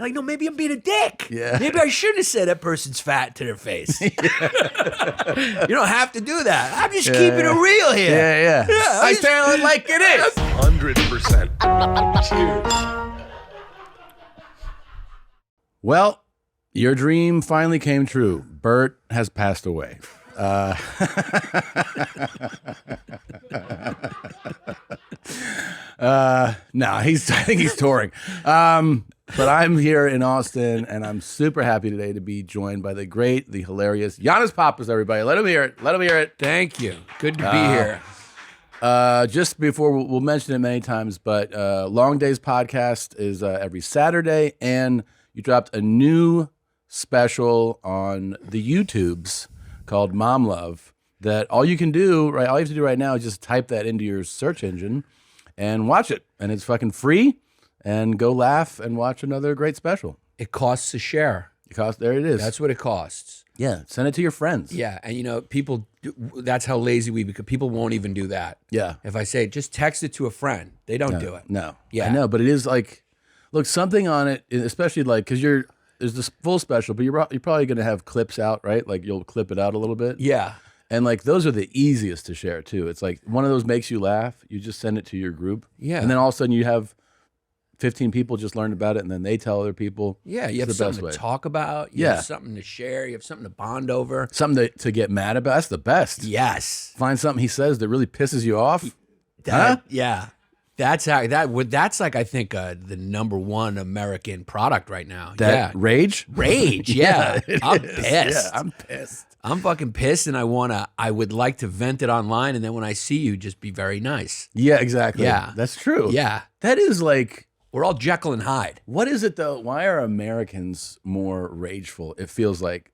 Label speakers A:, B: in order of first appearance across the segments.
A: Like, no, maybe I'm being a dick.
B: Yeah.
A: Maybe I shouldn't have said that person's fat to their face. You don't have to do that. I'm just keeping it real here.
B: Yeah. I tell it like it is.
C: 100%. Cheers.
B: Well, your dream finally came true. Bert has passed away. No, I think he's touring. But I'm here in Austin, and I'm super happy today to be joined by the great, the hilarious Yannis Pappas, everybody. Let him hear it. Let him hear it.
A: Thank you. Good to be here.
B: Just before, we'll mention it many times, but Long Days podcast is every Saturday, and you dropped a new special on the YouTubes called Mom Love that all you have to do right now is just type that into your search engine and watch it. And it's fucking free, and go laugh and watch another great special.
A: It costs a share.
B: There it is.
A: That's what it costs.
B: Yeah, send it to your friends.
A: Yeah, and people, that's how lazy we become. People won't even do that.
B: Yeah.
A: If I say, just text it to a friend, they don't do it.
B: No.
A: Yeah.
B: I know, but it is like, look, something on it, especially like, because there's this full special, but you're probably going to have clips out, right? Like you'll clip it out a little bit.
A: Yeah.
B: And like those are the easiest to share too. It's like one of those makes you laugh. You just send it to your group.
A: Yeah.
B: And then all of a sudden you have 15 people just learned about it, and then they tell other people.
A: Yeah, you have something to talk about. You have something to share. You have something to bond over.
B: Something to get mad about. That's the best.
A: Yes.
B: Find something he says that really pisses you off.
A: Yeah. That's like, I think, the number one American product right now.
B: Rage?
A: Rage, yeah. I'm pissed.
B: Yeah, I'm pissed.
A: I'm fucking pissed, and I would like to vent it online, and then when I see you, just be very nice.
B: Yeah, exactly.
A: Yeah.
B: That's true.
A: Yeah.
B: That is like...
A: We're all Jekyll and Hyde.
B: What is it, though? Why are Americans more rageful? It feels like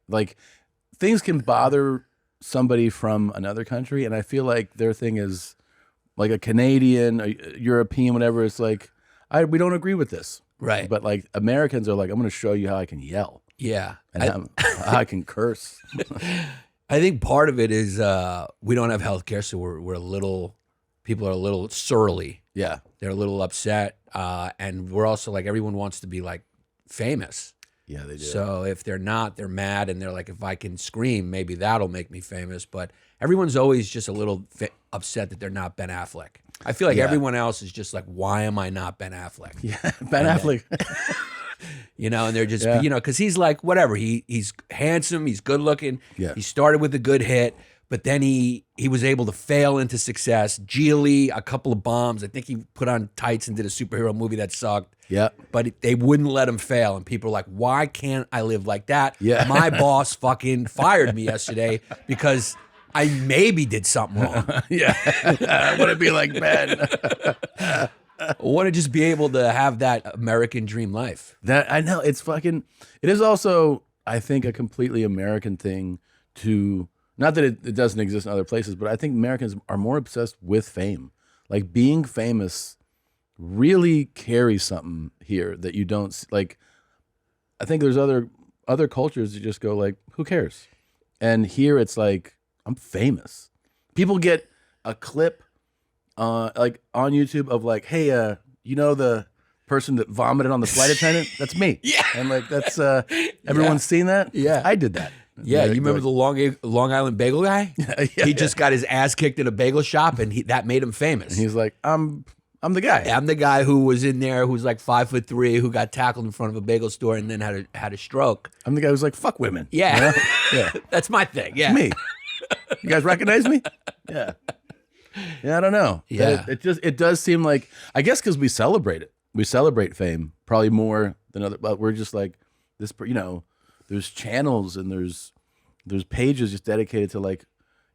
B: things can bother somebody from another country, and I feel like their thing is like a Canadian, a European, whatever. It's like, we don't agree with this.
A: Right.
B: But like Americans are like, I'm going to show you how I can yell.
A: Yeah.
B: And how I can curse.
A: I think part of it is we don't have health care, so people are a little surly.
B: Yeah.
A: They're a little upset. And we're also like, everyone wants to be like famous.
B: Yeah, they do.
A: So if they're not, they're mad, and they're like, if I can scream, maybe that'll make me famous. But everyone's always just a little upset that they're not Ben Affleck. I feel like everyone else is just like, why am I not Ben Affleck?
B: Yeah, Ben Affleck.
A: And they're just, because he's like, whatever. He's handsome. He's good looking.
B: Yeah.
A: He started with a good hit, but then he was able to fail into success. Geely, a couple of bombs. I think he put on tights and did a superhero movie that sucked.
B: Yeah.
A: But they wouldn't let him fail. And people are like, why can't I live like that?
B: Yeah.
A: My boss fucking fired me yesterday because I maybe did something wrong.
B: Yeah. I want to be like Ben.
A: I want to just be able to have that American dream life.
B: That I know it is also, I think, a completely American thing to, not that it doesn't exist in other places, but I think Americans are more obsessed with fame. Like being famous really carries something here that you don't like. I think there's other cultures that just go like, who cares? And here it's like, I'm famous. People get a clip like on YouTube of like, hey, the person that vomited on the flight attendant? That's me.
A: Yeah.
B: And like that's everyone's seen that?
A: Yeah.
B: I did that.
A: Yeah, you remember the Long Island bagel guy? He just got his ass kicked in a bagel shop, and that made him famous.
B: And he's like, I'm the guy.
A: I'm the guy who was in there, who's like 5'3", who got tackled in front of a bagel store and then had a stroke.
B: I'm the guy who's like, fuck women.
A: Yeah.
B: You know? Yeah.
A: That's my thing. Yeah.
B: Me. You guys recognize me? Yeah. Yeah, I don't know.
A: Yeah.
B: It does seem like, I guess because we celebrate it. We celebrate fame probably more than other, but we're just like this, there's channels and there's pages just dedicated to like,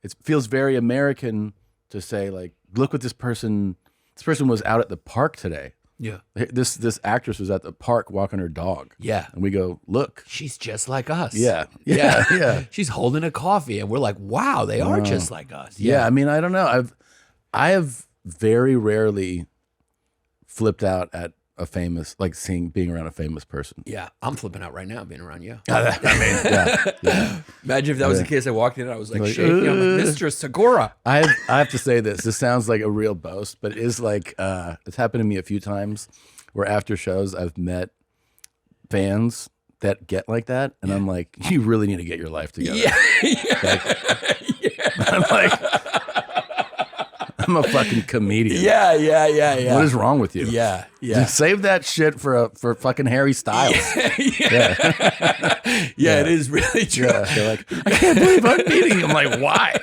B: it feels very American to say like, look what this person was out at the park today.
A: Yeah.
B: This actress was at the park walking her dog.
A: Yeah.
B: And we go, look.
A: She's just like us.
B: Yeah. Yeah.
A: She's holding a coffee, and we're like, wow, they are just like us.
B: Yeah. I mean, I don't know. I have very rarely flipped out at a famous, like being around a famous person.
A: Yeah. I'm flipping out right now being around you.
B: Yeah.
A: Imagine if that was the case. I walked in and I was like shaking. I'm like, Mr. Segura.
B: I have to say this. This sounds like a real boast, but it is like, it's happened to me a few times where after shows I've met fans that get like that, and I'm like, you really need to get your life together.
A: Yeah.
B: I'm like, I'm a fucking comedian.
A: Yeah.
B: What is wrong with you?
A: Yeah.
B: Just save that shit for fucking Harry Styles.
A: Yeah, it is really true.
B: Yeah, they're like, I can't believe I'm meeting you. I'm like, why?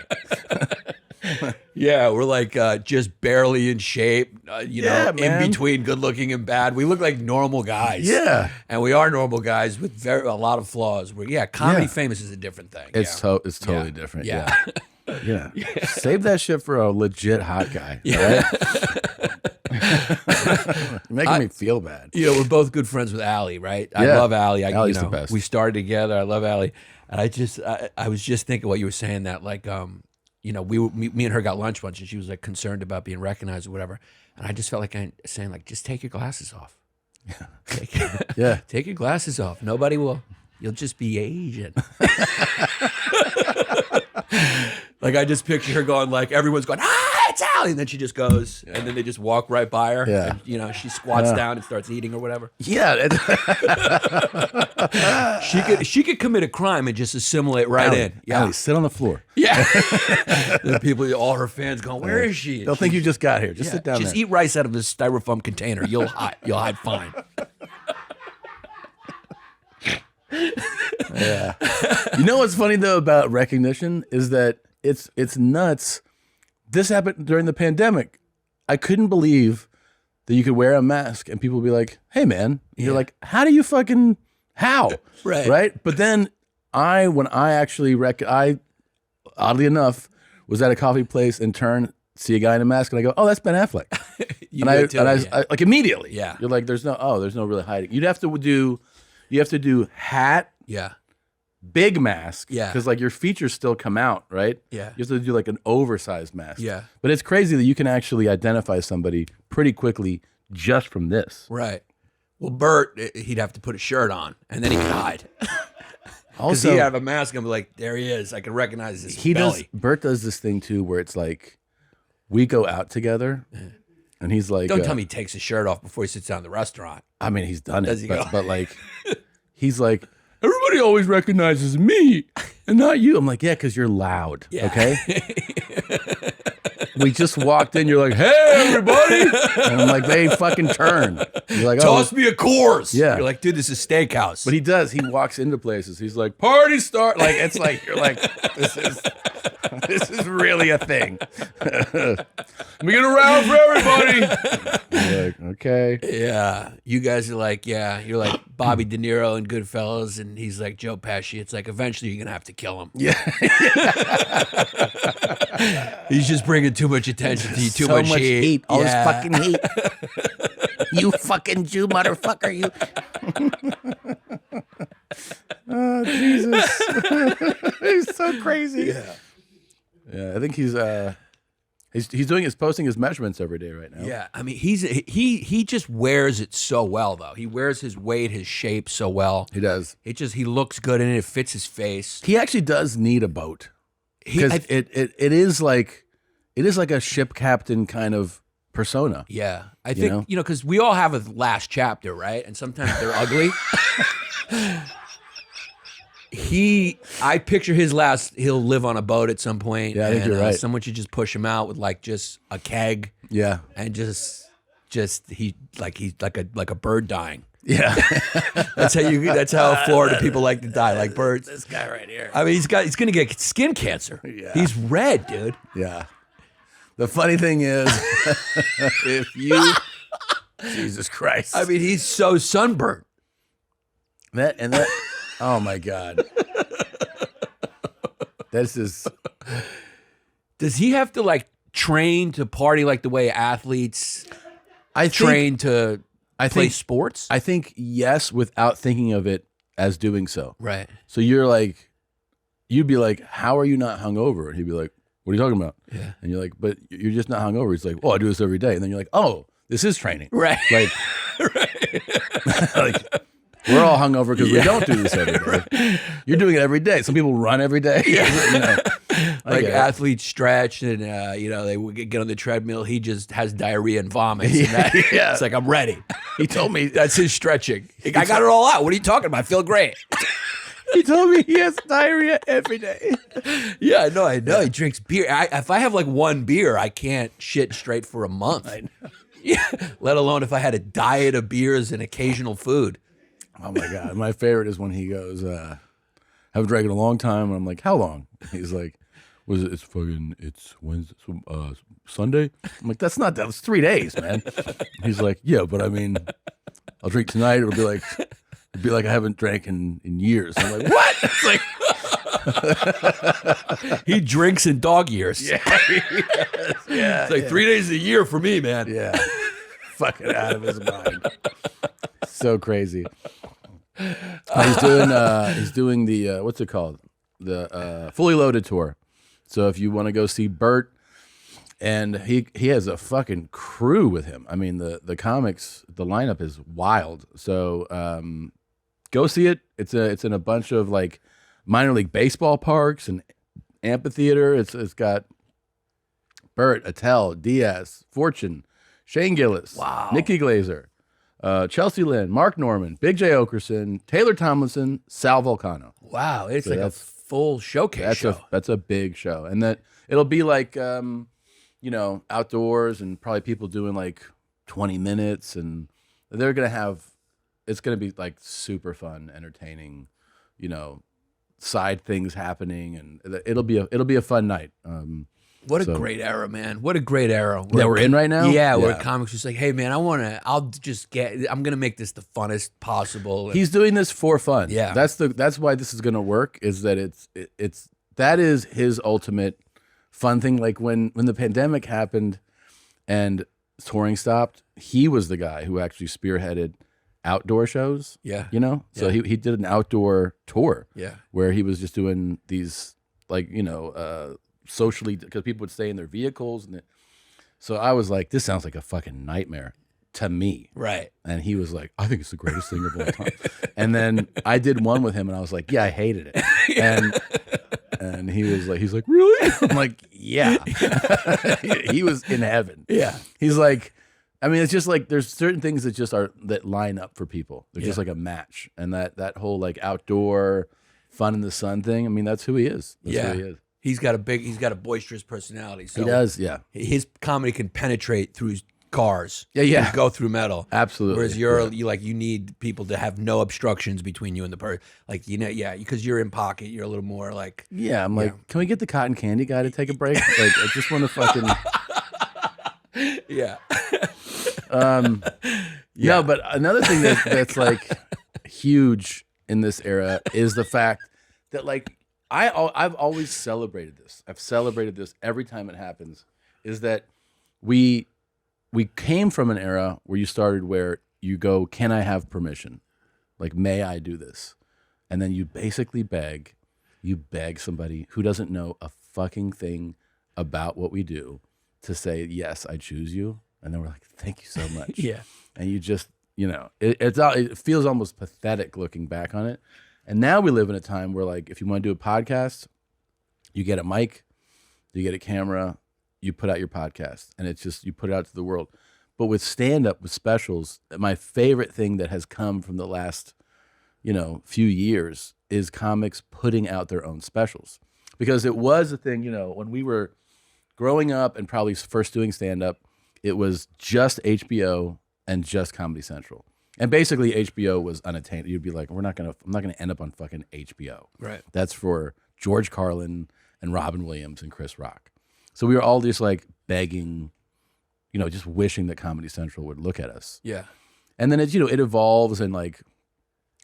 A: Yeah, we're like just barely in shape,
B: man.
A: in between good looking and bad. We look like normal guys.
B: Yeah.
A: And we are normal guys with a lot of flaws. Comedy famous is a different thing.
B: It's totally different. Yeah. Save that shit for a legit hot guy.
A: Yeah.
B: Right? Making me feel bad.
A: We're both good friends with Allie, right? I love Allie.
B: Allie's the best.
A: We started together. I love Allie. And I was just thinking what you were saying that like, me and her got lunch once and she was like concerned about being recognized or whatever. And I just felt like saying like, just take your glasses off.
B: Yeah.
A: Take your glasses off. Nobody will. You'll just be Asian. Like I just picture her going like, everyone's going, it's Allie. And then she just goes and then they just walk right by her.
B: Yeah.
A: And, she squats down and starts eating or whatever.
B: Yeah.
A: She could commit a crime and just assimilate right
B: Allie,
A: in. Yeah.
B: Allie, sit on the floor.
A: Yeah. The people, all her fans going, where is she?
B: They'll think you just got here. Just sit down
A: Just
B: there.
A: eat rice out of this styrofoam container. You'll hide fine.
B: Yeah. You know what's funny though about recognition is that it's nuts. This happened during the pandemic. I couldn't believe that you could wear a mask and people would be like, "Hey man," and you're like, "How do you fucking how?" Right. But then when I actually I oddly enough was at a coffee place and see a guy in a mask and I go, "Oh, that's Ben Affleck." I like immediately.
A: Yeah.
B: You're like, there's no really hiding. You have to do hat.
A: Yeah.
B: Big mask,
A: Yeah.
B: because like your features still come out, right?
A: Yeah.
B: You have to do like an oversized mask.
A: Yeah.
B: But it's crazy that you can actually identify somebody pretty quickly just from this.
A: Right. Well, Bert, he'd have to put a shirt on and then he could hide. Because
B: Also,
A: he'd have a mask and be like, there he is. I can recognize his belly.
B: Bert does this thing too where it's like we go out together and he's like,
A: Don't tell me he takes his shirt off before he sits down in the restaurant.
B: I mean, he's done
A: Does
B: it,
A: he go?
B: but like, he's like, everybody always recognizes me and not you. I'm like, yeah, because you're loud.
A: Yeah.
B: Okay. We just walked in. You're like, hey, everybody. And I'm like, they fucking turn. You're like,
A: Toss me a Coors.
B: Yeah.
A: You're like, dude, this is steakhouse.
B: But he does. He walks into places. He's like, party start. Like, it's like, you're like, this is really a thing. We get around for everybody. You're like, okay.
A: Yeah. You guys are like, you're like Bobby De Niro in Goodfellas, and he's like Joe Pesci. It's like, eventually you're going to have to kill him.
B: Yeah.
A: He's just bringing too much attention to you, too
B: So
A: much heat.
B: All
A: Yeah.
B: this fucking heat. You fucking Jew motherfucker. You. Oh, Jesus. He's so crazy.
A: Yeah.
B: Yeah, I think he's posting his measurements every day right now.
A: Yeah, I mean, he just wears it so well, though. He wears his weight, his shape so well.
B: He does.
A: He looks good in it. It fits his face.
B: He actually does need a boat because it is like a ship captain kind of persona.
A: Yeah, I think because we all have a last chapter, right? And sometimes they're ugly. I picture his last. He'll live on a boat at some point.
B: Yeah, I think you're right.
A: Someone should just push him out with like just a keg.
B: Yeah,
A: and he's like a bird dying.
B: Yeah,
A: That's how Florida people like to die, like birds.
B: This guy right here.
A: I mean, he's gonna get skin cancer.
B: Yeah.
A: He's red, dude.
B: Yeah. The funny thing is, if you, Jesus Christ.
A: I mean, he's so sunburnt.
B: That. Oh my God. This is.
A: Does he have to like train to party like the way athletes train to play sports?
B: I think yes, without thinking of it as doing so.
A: Right.
B: So you'd be like, how are you not hungover? And he'd be like, what are you talking about?
A: Yeah.
B: And you're like, but you're just not hungover. He's like, oh, I do this every day. And then you're like, oh, this is training.
A: Right.
B: Like, like we're all hungover because we don't do this every day. You're doing it every day. Some people run every day.
A: Yeah.
B: I
A: like
B: get it.
A: athletes stretch and they would get on the treadmill. He just has diarrhea and vomits. And that,
B: Yeah.
A: It's like I'm ready.
B: He told me
A: That's his stretching. I got it all out. What are you talking about? I feel great.
B: he told me he has diarrhea every day.
A: Yeah, I know. He drinks beer. If I have like one beer, I can't shit straight for a month.
B: I know.
A: Yeah, let alone if I had a diet of beers and occasional food.
B: Oh my god, my favorite is when he goes, "Haven't drank in a long time," and I'm like, "How long?" He's like, "Was it? It's Wednesday, Sunday." I'm like, "That's not that. It's 3 days, man." He's like, "Yeah, but I mean, I'll drink tonight. It'll be like I haven't drank in years." I'm like, "What?" It's like,
A: He drinks in dog years.
B: yeah,
A: It's like 3 days a year for me, man.
B: yeah, fucking out of his mind. So crazy. He's doing the what's it called? The Fully Loaded tour. So if you want to go see Bert, and he has a fucking crew with him. I mean the comics, the lineup is wild. So go see it. It's in a bunch of like minor league baseball parks and amphitheater. It's got Bert, Attell, Diaz, Fortune, Shane Gillis,
A: Wow.
B: Nikki Glazer, Chelsea Lynn, Mark Norman, Big J. Okerson, Taylor Tomlinson, Sal Volcano.
A: Wow, it's
B: So
A: like a
B: that's-
A: full showcase show.
B: That's a big show, and that it'll be like outdoors and probably people doing like 20 minutes, and they're gonna have it's gonna be like super fun, entertaining, side things happening, and it'll be a fun night.
A: What a
B: So-
A: great era, man. What a great era.
B: That we're in right now?
A: Yeah, where
B: Yeah.
A: comics just like, hey, man, I'm going to make this the funnest possible.
B: He's doing this for fun.
A: Yeah.
B: That's why this is gonna work. Is that that is his ultimate fun thing. Like when the pandemic happened and touring stopped, he was the guy who actually spearheaded outdoor shows.
A: Yeah.
B: So he did an outdoor tour.
A: Yeah.
B: Where he was just doing these socially, because people would stay in their vehicles, so I was like, this sounds like a fucking nightmare to me.
A: Right.
B: And he was like, I think it's the greatest thing of all time. And then I did one with him, and I was like, yeah, I hated it. And he's like, really? I'm like, yeah. He was in heaven.
A: Yeah.
B: He's like, I mean, it's just like there's certain things that line up for people. They're just
A: Yeah.
B: like a match, and that whole like outdoor fun in the sun thing. I mean, that's who he is. That's
A: Yeah.
B: who he is.
A: He's got a boisterous personality. So
B: He does, yeah.
A: His comedy can penetrate through cars.
B: Yeah.
A: And go through metal.
B: Absolutely.
A: Whereas you need people to have no obstructions between you and the person. Like, because you're in pocket, you're a little more like,
B: Yeah, I'm like, can we get the cotton candy guy to take a break? Like, I just want to fucking.
A: yeah.
B: No, but another thing that's like huge in this era is the fact that like I've always celebrated this. I've celebrated this every time it happens. Is that we came from an era where you started where you go, can I have permission? Like, may I do this? And then you basically beg somebody who doesn't know a fucking thing about what we do to say, yes, I choose you. And then we're like, thank you so much.
A: Yeah.
B: And you just, it feels almost pathetic looking back on it. And now we live in a time where, like, if you want to do a podcast, you get a mic, you get a camera, you put out your podcast, and it's just, you put it out to the world. But with stand-up, with specials, my favorite thing that has come from the last, few years is comics putting out their own specials. Because it was a thing, when we were growing up and probably first doing stand-up, it was just HBO and just Comedy Central. And basically HBO was unattainable. You'd be like, I'm not gonna end up on fucking HBO.
A: Right.
B: That's for George Carlin and Robin Williams and Chris Rock. So we were all just like begging, just wishing that Comedy Central would look at us.
A: Yeah.
B: And then it evolves and like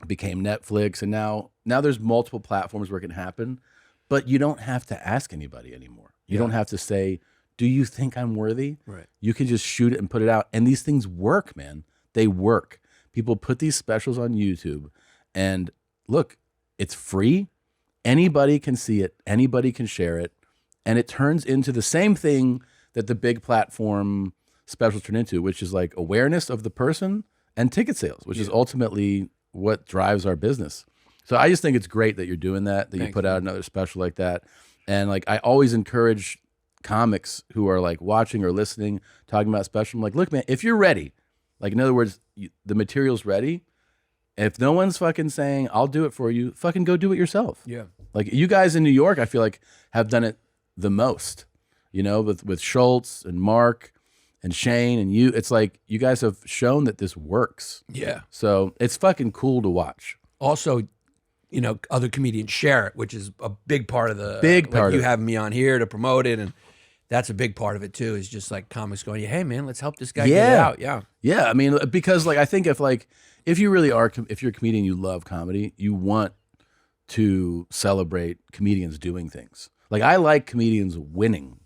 B: became Netflix, and now there's multiple platforms where it can happen, but you don't have to ask anybody anymore. You don't have to say, do you think I'm worthy?
A: Right.
B: You can just shoot it and put it out. And these things work, man. They work. People put these specials on YouTube, and look, it's free. Anybody can see it. Anybody can share it. And it turns into the same thing that the big platform specials turn into, which is like awareness of the person and ticket sales, which is ultimately what drives our business. So I just think it's great that you're doing that, you put out another special like that. And like, I always encourage comics who are like watching or listening, talking about special. I'm like, look, man, if you're ready, like in other words, the material's ready. If no one's fucking saying, I'll do it for you, fucking go do it yourself.
A: Yeah.
B: Like you guys in New York, I feel like have done it the most, you know, with Schultz and Mark and Shane and you. It's like you guys have shown that this works.
A: Yeah.
B: So it's fucking cool to watch.
A: Also, you know, other comedians share it, which is a big part of the
B: Big part
A: like you
B: of it.
A: having me on here to promote it, and that's a big part of it too. Is just like comics going, hey man, let's help this guy get it
B: Yeah.
A: out. Yeah.
B: Yeah, I mean, because like I think if you really are, if you're a comedian, you love comedy, you want to celebrate comedians doing things. Like I like comedians winning,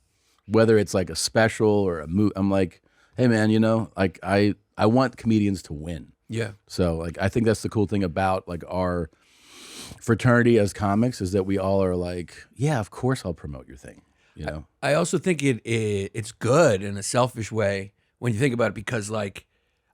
B: whether it's like a special or a movie. I'm like, hey man, you know, like I want comedians to win.
A: Yeah.
B: So like I think that's the cool thing about like our fraternity as comics is that we all are like, yeah, of course I'll promote your thing. You know,
A: I also think it's good in a selfish way when you think about it, because like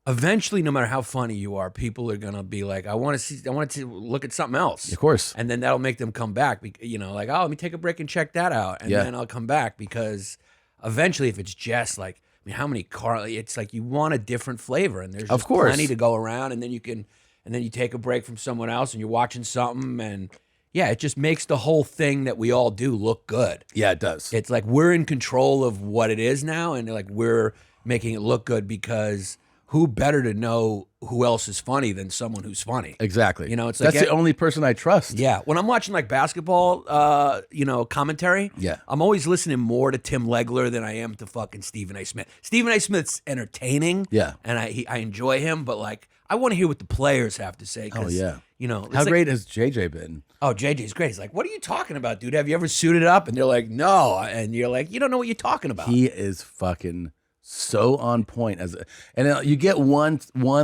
A: eventually, no matter how funny you are, people are gonna be like, I want to look at something else.
B: of course.
A: And then that'll make them come back. You know, like, oh, let me take a break and check that out, and
B: Yeah.
A: then I'll come back, because eventually, if it's just like, I mean, how many it's like you want a different flavor, and there's
B: Of
A: just
B: course.
A: plenty to go around, and then you take a break from someone else, and you're watching something, and yeah, it just makes the whole thing that we all do look good.
B: Yeah, it does.
A: It's like we're in control of what it is now, and like we're making it look good, because who better to know who else is funny than someone who's funny?
B: Exactly.
A: You know, it's like
B: that's the only person I trust.
A: yeah. When I'm watching like basketball, you know, commentary,
B: Yeah.
A: I'm always listening more to Tim Legler than I am to fucking Stephen A. Smith. Stephen A. Smith's entertaining,
B: Yeah.
A: and I enjoy him, but like I want to hear what the players have to say. 'Cause,
B: Oh, yeah.
A: you know, it's
B: How
A: like,
B: great has JJ been?
A: oh, JJ's great. He's like, what are you talking about, dude? Have you ever suited up? And they're like, no. And you're like, you don't know what you're talking about.
B: He is fucking so on point and you get one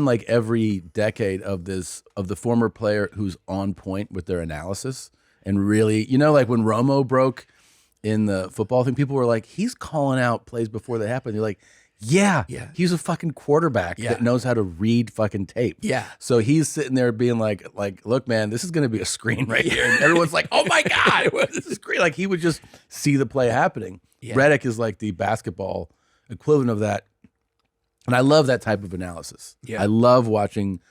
B: like every decade of the former player who's on point with their analysis and really, you know, like when Romo broke in the football thing, people were like, he's calling out plays before they happen. You're like, yeah, he's a fucking quarterback that knows how to read fucking tape.
A: Yeah.
B: So he's sitting there being like, look, man, this is going to be a screen right here. And everyone's like, oh my God, this is great. Like he would just see the play happening.
A: Yeah.
B: Reddick is like the basketball equivalent of that. And I love that type of analysis.
A: Yeah.
B: I love watching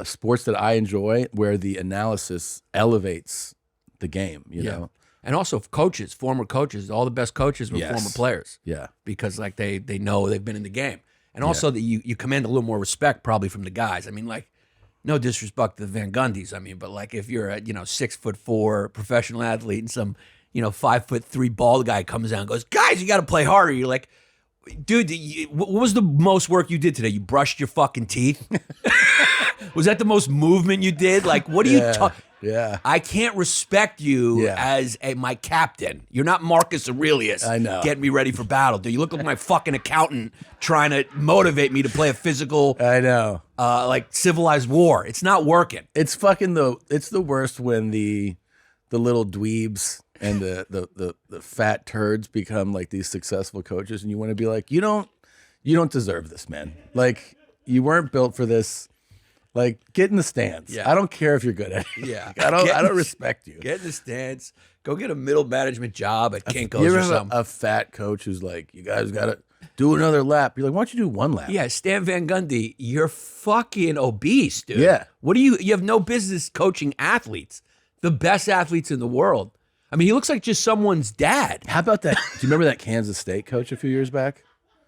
B: sports that I enjoy where the analysis elevates the game, you know?
A: And also coaches, former coaches, all the best coaches were
B: Yes.
A: former players.
B: Yeah.
A: Because like they know they've been in the game. And also that you command a little more respect probably from the guys. I mean, like, no disrespect to the Van Gundys. I mean, but like if you're a 6'4" professional athlete and some 5'3" bald guy comes out and goes, guys, you got to play harder. You're like, dude, what was the most work you did today? You brushed your fucking teeth? Was that the most movement you did? Like, what are you talking?
B: Yeah.
A: I can't respect you as my captain. You're not Marcus Aurelius.
B: I know.
A: Getting me ready for battle. Do you look like my fucking accountant trying to motivate me to play a physical,
B: I know.
A: like civilized war? It's not working.
B: It's it's the worst when the little dweebs and the fat turds become like these successful coaches, and you want to be like, you don't deserve this, man. Like you weren't built for this. Like get in the stands.
A: Yeah.
B: I don't care if you're good at it.
A: Yeah.
B: I don't respect you.
A: Get in the stands. Go get a middle management job at Kinko's
B: You ever
A: or
B: have
A: something.
B: a fat coach who's like, you guys got to do another lap? You're like, why don't you do one lap?
A: Yeah, Stan Van Gundy, you're fucking obese, dude.
B: Yeah.
A: What do you have no business coaching athletes, the best athletes in the world. I mean, he looks like just someone's dad.
B: How about that? Do you remember that Kansas State coach a few years back?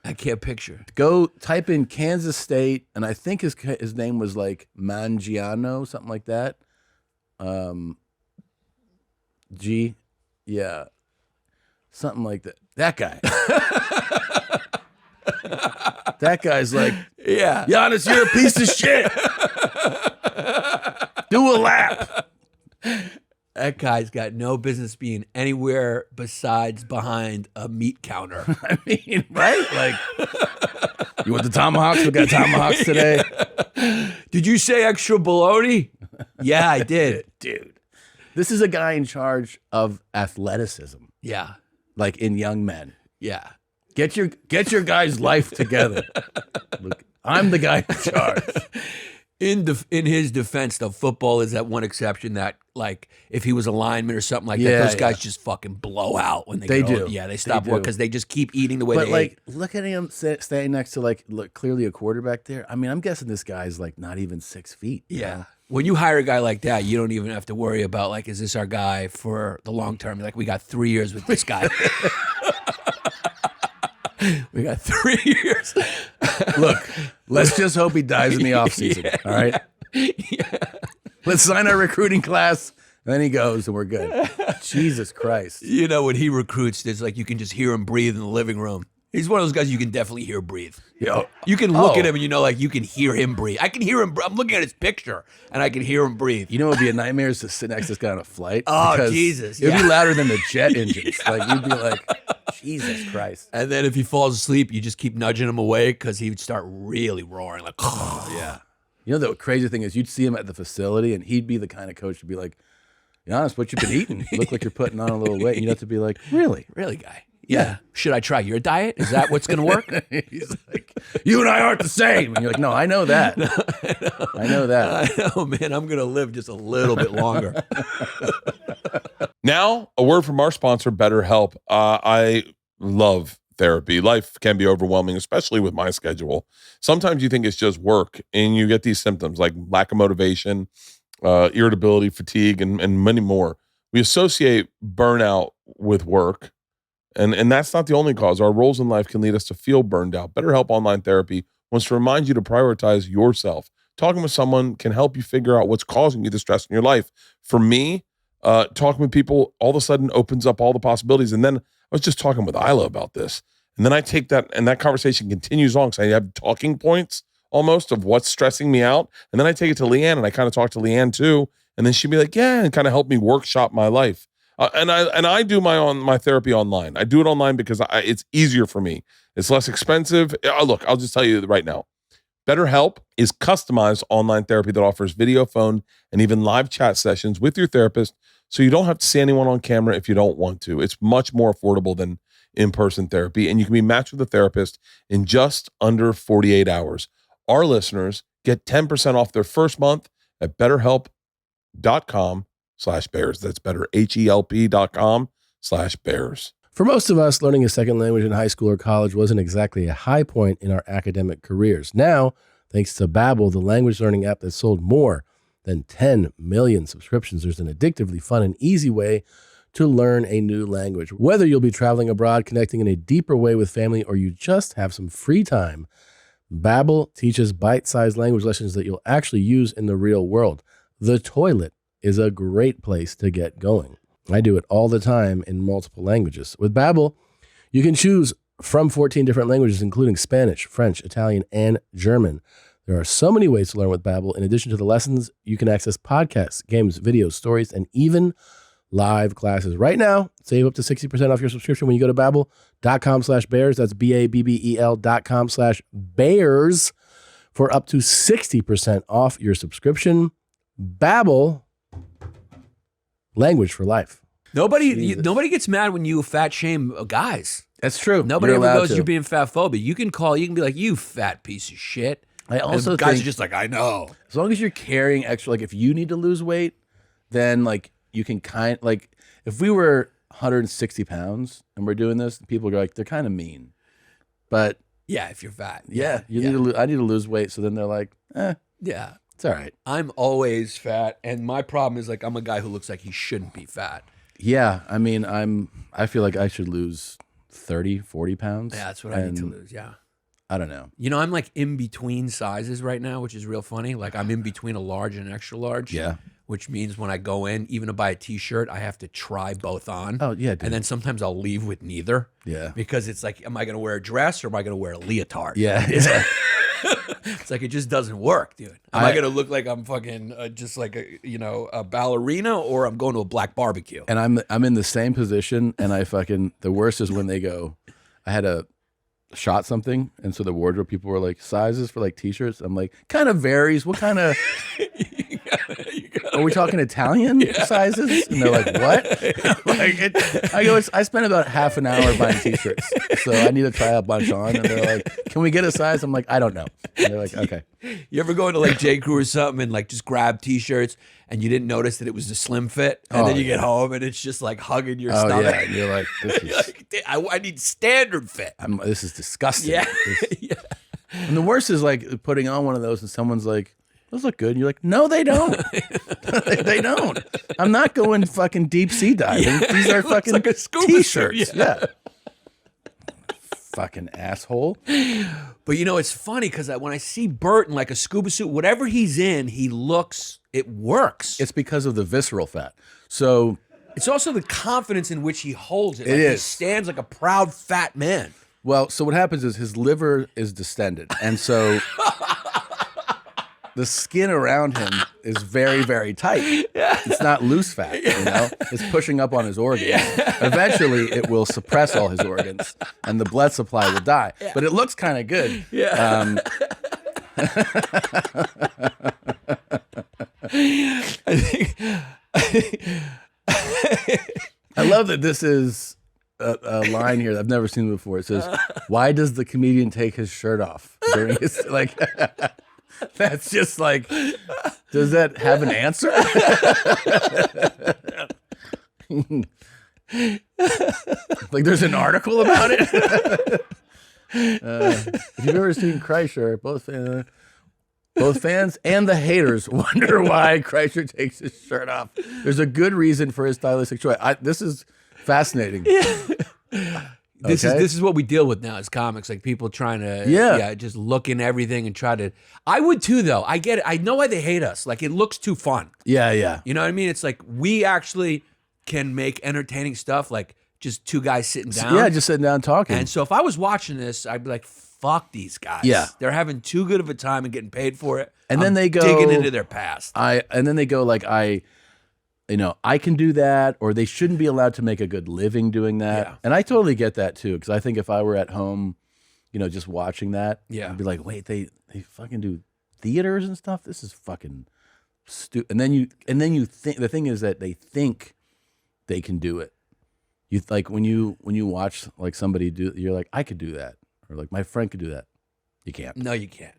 A: I can't picture.
B: Go type in Kansas State, and I think his name was like Mangino, something like that. Something like that. That guy. That guy's like,
A: Yeah.
B: Yannis, you're a piece of shit. Do a lap.
A: That guy's got no business being anywhere besides behind a meat counter.
B: I mean, right? Like, you want the tomahawks? We got tomahawks today.
A: Did you say extra bologna? Yeah, I did.
B: Dude, this is a guy in charge of athleticism,
A: Yeah.
B: like in young men.
A: Yeah.
B: Get your guy's life together. Look, I'm the guy in charge.
A: In his defense, though, football is that one exception that, like, if he was a lineman or something like that,
B: Yeah,
A: those guys just fucking blow out when they
B: They
A: get
B: do.
A: old. Yeah, they stop
B: They
A: work
B: do.
A: because they just keep eating the way
B: But
A: they
B: like,
A: ate.
B: look at him standing next to clearly a quarterback there. I mean, I'm guessing this guy's like not even 6 feet. you
A: Yeah.
B: know?
A: When you hire a guy like that, you don't even have to worry about, like, is this our guy for the long term? Like, we got 3 years with this guy. We got 3 years.
B: Look, let's just hope he dies in the offseason.
A: Yeah,
B: all right.
A: Yeah.
B: Let's sign our recruiting class. And then he goes, and we're good. Jesus Christ.
A: You know, when he recruits, there's like, you can just hear him breathe in the living room. He's one of those guys you can definitely hear breathe.
B: Yo,
A: You can look
B: Oh.
A: at him and you know, like, you can hear him breathe. I can hear him. I'm looking at his picture and I can hear him breathe.
B: you know what would be a nightmare is to sit next to this guy on a flight.
A: Oh,
B: because
A: Jesus,
B: It would
A: yeah.
B: be louder than the jet engines. Like, you'd be like, Jesus Christ.
A: And then if he falls asleep, you just keep nudging him away because he would start really roaring. Like,
B: Yeah. You know, the crazy thing is you'd see him at the facility and he'd be the kind of coach to be like, be honest, what you been eating? You look like you're putting on a little weight. And you'd have to be like, really?
A: really, guy? Yeah. Should I try your diet? Is that what's going to work?
B: He's like, you and I aren't the same. And you're like, no, I know that. I know that.
A: I know, man. I'm going to live just a little bit longer.
D: Now, a word from our sponsor, BetterHelp. I love therapy. Life can be overwhelming, especially with my schedule. Sometimes you think it's just work and you get these symptoms like lack of motivation, irritability, fatigue, and many more. We associate burnout with work, and that's not the only cause. Our roles in life can lead us to feel burned out. BetterHelp Online Therapy wants to remind you to prioritize yourself. Talking with someone can help you figure out what's causing you the stress in your life. For me, talking with people all of a sudden opens up all the possibilities. And then I was just talking with Isla about this. And then I take that, and that conversation continues on because I have talking points almost of what's stressing me out. And then I take it to Leanne, and I kind of talk to Leanne too. And then she'd be like, yeah, and kind of help me workshop my life. And I do my therapy online. I do it online because it's easier for me. It's less expensive. Look, I'll just tell you right now. BetterHelp is customized online therapy that offers video, phone, and even live chat sessions with your therapist, so you don't have to see anyone on camera if you don't want to. It's much more affordable than in-person therapy, and you can be matched with a therapist in just under 48 hours. Our listeners get 10% off their first month at BetterHelp.com/bears. That's better, HELP.com/bears.
B: For most of us, learning a second language in high school or college wasn't exactly a high point in our academic careers. Now, thanks to Babbel, the language learning app that sold more than 10 million subscriptions, there's an addictively fun and easy way to learn a new language. Whether you'll be traveling abroad, connecting in a deeper way with family, or you just have some free time, Babbel teaches bite-sized language lessons that you'll actually use in the real world. The toilet is a great place to get going. I do it all the time in multiple languages. With Babbel, you can choose from 14 different languages, including Spanish, French, Italian, and German. There are so many ways to learn with Babbel. In addition to the lessons, you can access podcasts, games, videos, stories, and even live classes. Right now, save up to 60% off your subscription when you go to Babbel.com/bears. That's BABBEL.com/bears for up to 60% off your subscription. Babbel, language for life.
A: Nobody gets mad when you fat shame guys.
B: That's true.
A: Nobody
B: You're
A: ever
B: allowed
A: goes,
B: to.
A: you're being fat phobic. You can be like, you fat piece of shit.
B: I also
A: and guys
B: think
A: are just like, I know.
B: as long as you're carrying extra, like if you need to lose weight, then like you can like if we were 160 pounds and we're doing this, people are like, they're kind of mean. But
A: Yeah, if you're fat.
B: yeah, you need to I need to lose weight. So then they're like,
A: Yeah.
B: it's all right.
A: I'm always fat, and my problem is like I'm a guy who looks like he shouldn't be fat.
B: Yeah. I mean, I feel like I should lose 30, 40 pounds.
A: Yeah, that's what I need to lose. Yeah.
B: I don't know.
A: You know, I'm like in between sizes right now, which is real funny. Like I'm in between a large and an extra large.
B: Yeah.
A: Which means when I go in, even to buy a t-shirt, I have to try both on.
B: Oh, yeah, dude.
A: And then sometimes I'll leave with neither.
B: Yeah.
A: Because it's like, am I going to wear a dress or am I going to wear a leotard?
B: Yeah.
A: It's like, it just doesn't work, dude. Am I going to look like I'm fucking just like a ballerina, or I'm going to a black barbecue?
B: And I'm in the same position, and the worst is when they go, I had a shot something, and so the wardrobe people were like, sizes for like t-shirts. I'm like, kind of varies. What kind of
A: you gotta
B: are we talking Italian sizes? And they're like, what? I spent about half an hour buying t-shirts. So I need to try a bunch on. And they're like, can we get a size? I'm like, I don't know. And they're like, okay.
A: You ever go into like J. Crew or something and like just grab t-shirts and you didn't notice that it was a slim fit, and then you get home and it's just like hugging your stomach.
B: Yeah. And you're like, this is,
A: like, I need standard fit.
B: this is disgusting.
A: Yeah.
B: Yeah. And the worst is like putting on one of those and someone's like, those look good. And you're like, no, they don't. They don't. I'm not going fucking deep sea diving.
A: Yeah,
B: These are fucking
A: like a scuba
B: t-shirts.
A: suit,
B: Yeah. Fucking asshole.
A: But you know, it's funny because when I see Bert in like a scuba suit, whatever he's in, it works.
B: It's because of the visceral fat. So
A: It's also the confidence in which he holds it.
B: It
A: Like, He
B: is.
A: stands like a proud fat man.
B: Well, so what happens is his liver is distended. And so the skin around him is very, very tight. Yeah. It's not loose fat, you know? It's pushing up on his organs. Yeah. Eventually, it will suppress all his organs, and the blood supply will die. Yeah. But it looks kind of good.
A: Yeah.
B: I love that this is a line here that I've never seen before. It says, "Why does the comedian take his shirt off during his like?" That's just like, does that have an answer? Like, there's an article about it. If you've ever seen Kreischer, both fans and the haters wonder why Kreischer takes his shirt off. There's a good reason for his stylistic choice. This is fascinating.
A: This is what we deal with now as comics, like people trying to just look in everything and try to. I would too, though. I get it. I know why they hate us. Like, it looks too fun.
B: Yeah.
A: You know what I mean? It's like we actually can make entertaining stuff, like just two guys sitting down.
B: Yeah, just sitting down talking.
A: And so if I was watching this, I'd be like, fuck these guys.
B: Yeah.
A: They're having too good of a time and getting paid for it.
B: And then they go
A: digging into their past.
B: And then they go like, I can do that, or they shouldn't be allowed to make a good living doing that.
A: Yeah.
B: And I totally get that too, because I think if I were at home, just watching that, I'd be like, wait, they fucking do theaters and stuff? This is fucking stupid. And then you think, the thing is that they think they can do it. You like when you watch like somebody do, you're like, I could do that, or like my friend could do that. You can't.
A: No, you can't.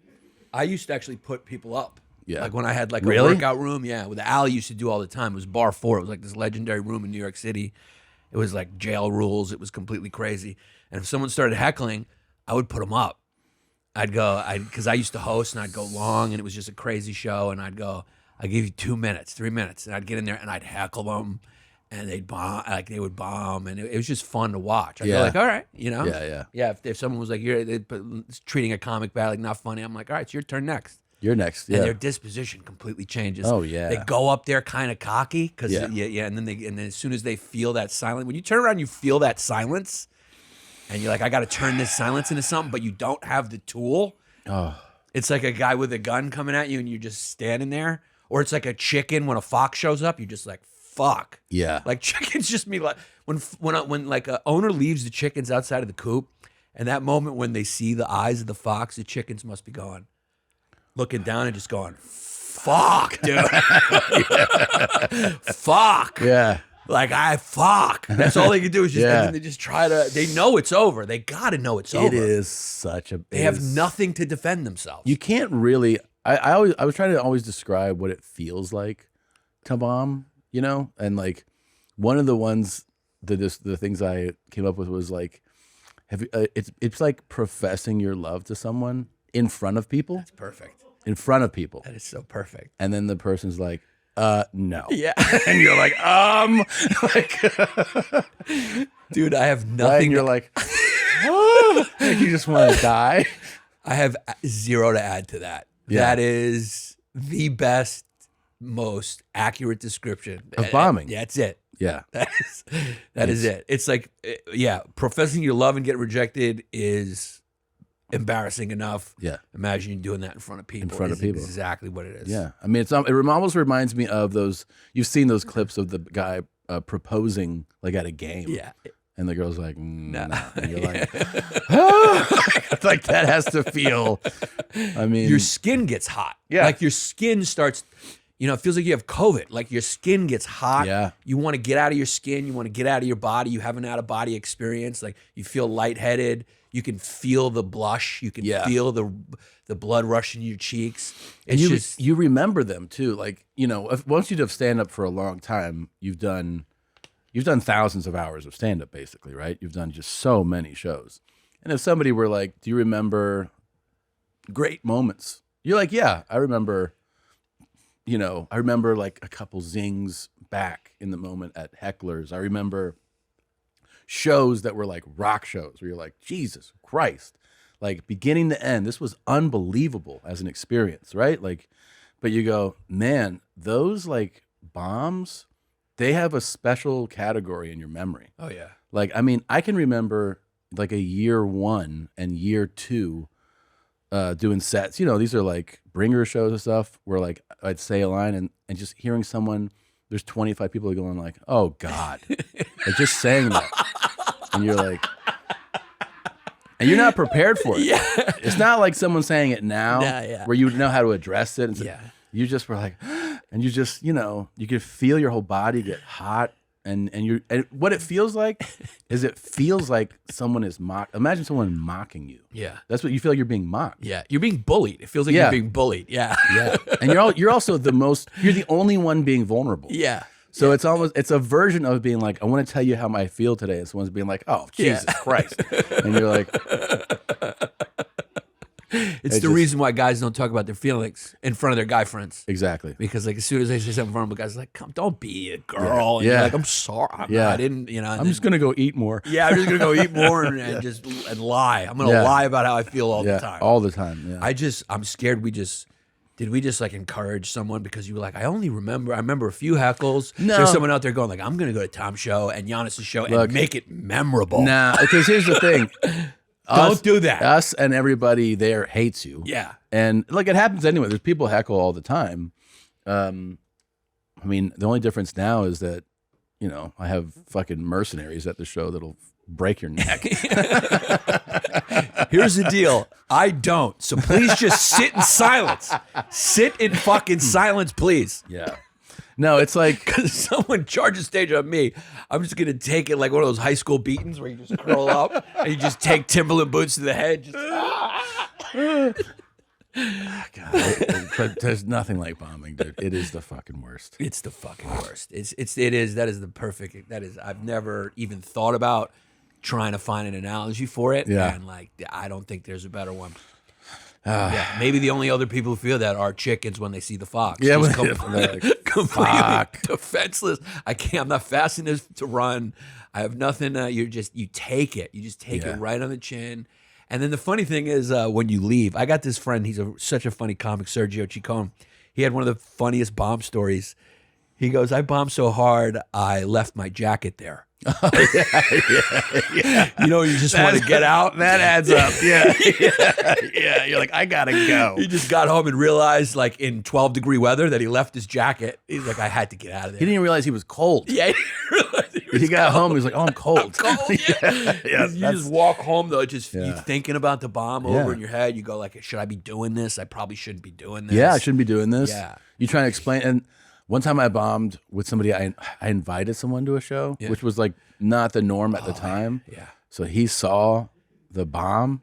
A: I used to actually put people up.
B: Yeah.
A: Like when I had like a
B: Really?
A: workout room, with Al used to do all the time. It was Bar 4. It was like this legendary room in New York City. It was like jail rules. It was completely crazy. And if someone started heckling, I would put them up. Because I used to host and I'd go long and it was just a crazy show. And I'd go, I give you 2 minutes, 3 minutes. And I'd get in there and I'd heckle them and they'd bomb, like they would bomb. And it was just fun to watch. I'd go like, all right,
B: Yeah.
A: Yeah, if someone was like, you're treating a comic bad, like not funny, I'm like, all right, it's your turn next.
B: You're next. Yeah.
A: And their disposition completely changes.
B: Oh, yeah.
A: They go up there kind of cocky because
B: Yeah.
A: and then as soon as they feel that silence, when you turn around, you feel that silence, and you're like, I got to turn this silence into something, but you don't have the tool.
B: Oh.
A: It's like a guy with a gun coming at you, and you're just standing there, or it's like a chicken when a fox shows up, you're just like, fuck.
B: Yeah.
A: Like chickens just me like when like a owner leaves the chickens outside of the coop, and that moment when they see the eyes of the fox, the chickens must be going. Looking down and just going, fuck, dude. Fuck.
B: Yeah.
A: Like, fuck. That's all they can do is just,
B: Yeah.
A: and then they just they know it's over. They got to know it's over.
B: It is such a.
A: They have nothing to defend themselves.
B: You can't really. I was trying to always describe what it feels like to bomb, and like one of the ones the things I came up with was like, it's like professing your love to someone in front of people.
A: That's perfect.
B: In front of people.
A: That is so perfect.
B: And then the person's like, no.
A: Yeah.
B: And you're like,
A: Dude, I have
B: right?
A: nothing.
B: And you're like, like you just want to die.
A: I have zero to add to that.
B: Yeah.
A: That is the best, most accurate description
B: Of bombing.
A: Yeah, that's it.
B: Yeah.
A: That is it. It's like, professing your love and get rejected is embarrassing enough.
B: Yeah.
A: Imagine you doing that in front of people.
B: In front of people.
A: Exactly what it is.
B: Yeah. I mean, it almost reminds me of those, you've seen those clips of the guy proposing like at a game.
A: Yeah.
B: And the girl's like, no. And you're like, like that has to feel, I mean.
A: Your skin gets hot.
B: Yeah.
A: Like your skin starts, you know, it feels like you have COVID. Like your skin gets hot.
B: Yeah.
A: You want to get out of your skin. You want to get out of your body. You have an out of body experience. Like you feel lightheaded. You can feel the blush. You can feel the blood rushing your cheeks.
B: And
A: It's
B: you remember them too. Like, you know, once you have stand up for a long time, you've done thousands of hours of stand up basically, right? You've done just so many shows. And if somebody were like, do you remember great moments? You're like, yeah, I remember, you know, I remember like a couple zings back in the moment at Hecklers. I remember shows that were like rock shows where you're like, Jesus Christ, like beginning to end, this was unbelievable as an experience, right? Like, but you go, man, those like bombs, they have a special category in your memory.
A: Oh yeah.
B: Like, I mean, I can remember like a year 1 and year 2 doing sets. You know, these are like bringer shows and stuff where like I'd say a line and just hearing someone, there's 25 people going like, oh God, like just saying that. And you're like, and you're not prepared for it.
A: Yeah.
B: It's not like someone saying it now where you know how to address it. And so you just were like, and you just, you know, you could feel your whole body get hot. And what it feels like is it feels like someone is imagine someone mocking you.
A: Yeah.
B: That's what you feel like you're being mocked.
A: Yeah. You're being bullied. It feels like you're being bullied. Yeah.
B: Yeah. And you're also you're the only one being vulnerable.
A: Yeah.
B: So it's a version of being like, I want to tell you how I feel today. And someone's being like, oh, Jesus Christ. And you're like,
A: It's the reason why guys don't talk about their feelings in front of their guy friends.
B: exactly.
A: Because like as soon as they say something vulnerable, guys are like, "Come, don't be a girl." And
B: Yeah.
A: you're like, "I'm sorry, I didn't." You know,
B: I'm just gonna go eat more.
A: yeah, I'm just gonna go eat more and just lie. I'm gonna lie about how I feel all the time.
B: all the time. Yeah.
A: I'm scared. Did we just like encourage someone because you were like, I remember a few heckles.
B: No.
A: There's someone out there going like, I'm gonna go to Tom's show and Yannis' show and make it memorable.
B: Nah, because here's the thing.
A: Don't do that.
B: Us and everybody there hates you.
A: Yeah.
B: And like it happens anyway. There's people heckle all the time. I mean, the only difference now is that, you know, I have fucking mercenaries at the show that'll break your neck.
A: Here's the deal. I don't. So please just sit in silence. Sit in fucking silence, please.
B: Yeah. No, it's like
A: Because someone charges stage on me, I'm just going to take it like one of those high school beatings where you just curl up and you just take Timberland boots to the head. Just,
B: God, but there's nothing like bombing, dude. It is the fucking worst.
A: It's the fucking worst. That is the perfect, I've never even thought about trying to find an analogy for it.
B: Yeah.
A: And like, I don't think there's a better one. Yeah, maybe the only other people who feel that are chickens when they see the fox.
B: Yeah,
A: Just
B: they're like,
A: completely defenseless. I'm not fast enough to run. I have nothing. You take it. You just take it right on the chin. And then the funny thing is when you leave, I got this friend. He's such a funny comic, Sergio Chicon. He had one of the funniest bomb stories. He goes, I bombed so hard, I left my jacket there.
B: Oh, yeah.
A: You know, you just want to get out.
B: That adds up. Yeah. You're like, I gotta go.
A: He just got home and realized, like in 12-degree weather, that he left his jacket. He's like, I had to get out of there.
B: He didn't even realize he was cold.
A: Yeah, he realized
B: He got home. He was like, "Oh, I'm cold."
A: I'm cold. Yeah. You just walk home though, you thinking about the bomb over in your head. You go like, should I be doing this? I probably shouldn't be doing this.
B: Yeah, I shouldn't be doing this.
A: Yeah.
B: You try to explain. And one time I bombed with somebody. I invited someone to a show, which was like not the norm at the time.
A: Yeah.
B: So he saw the bomb,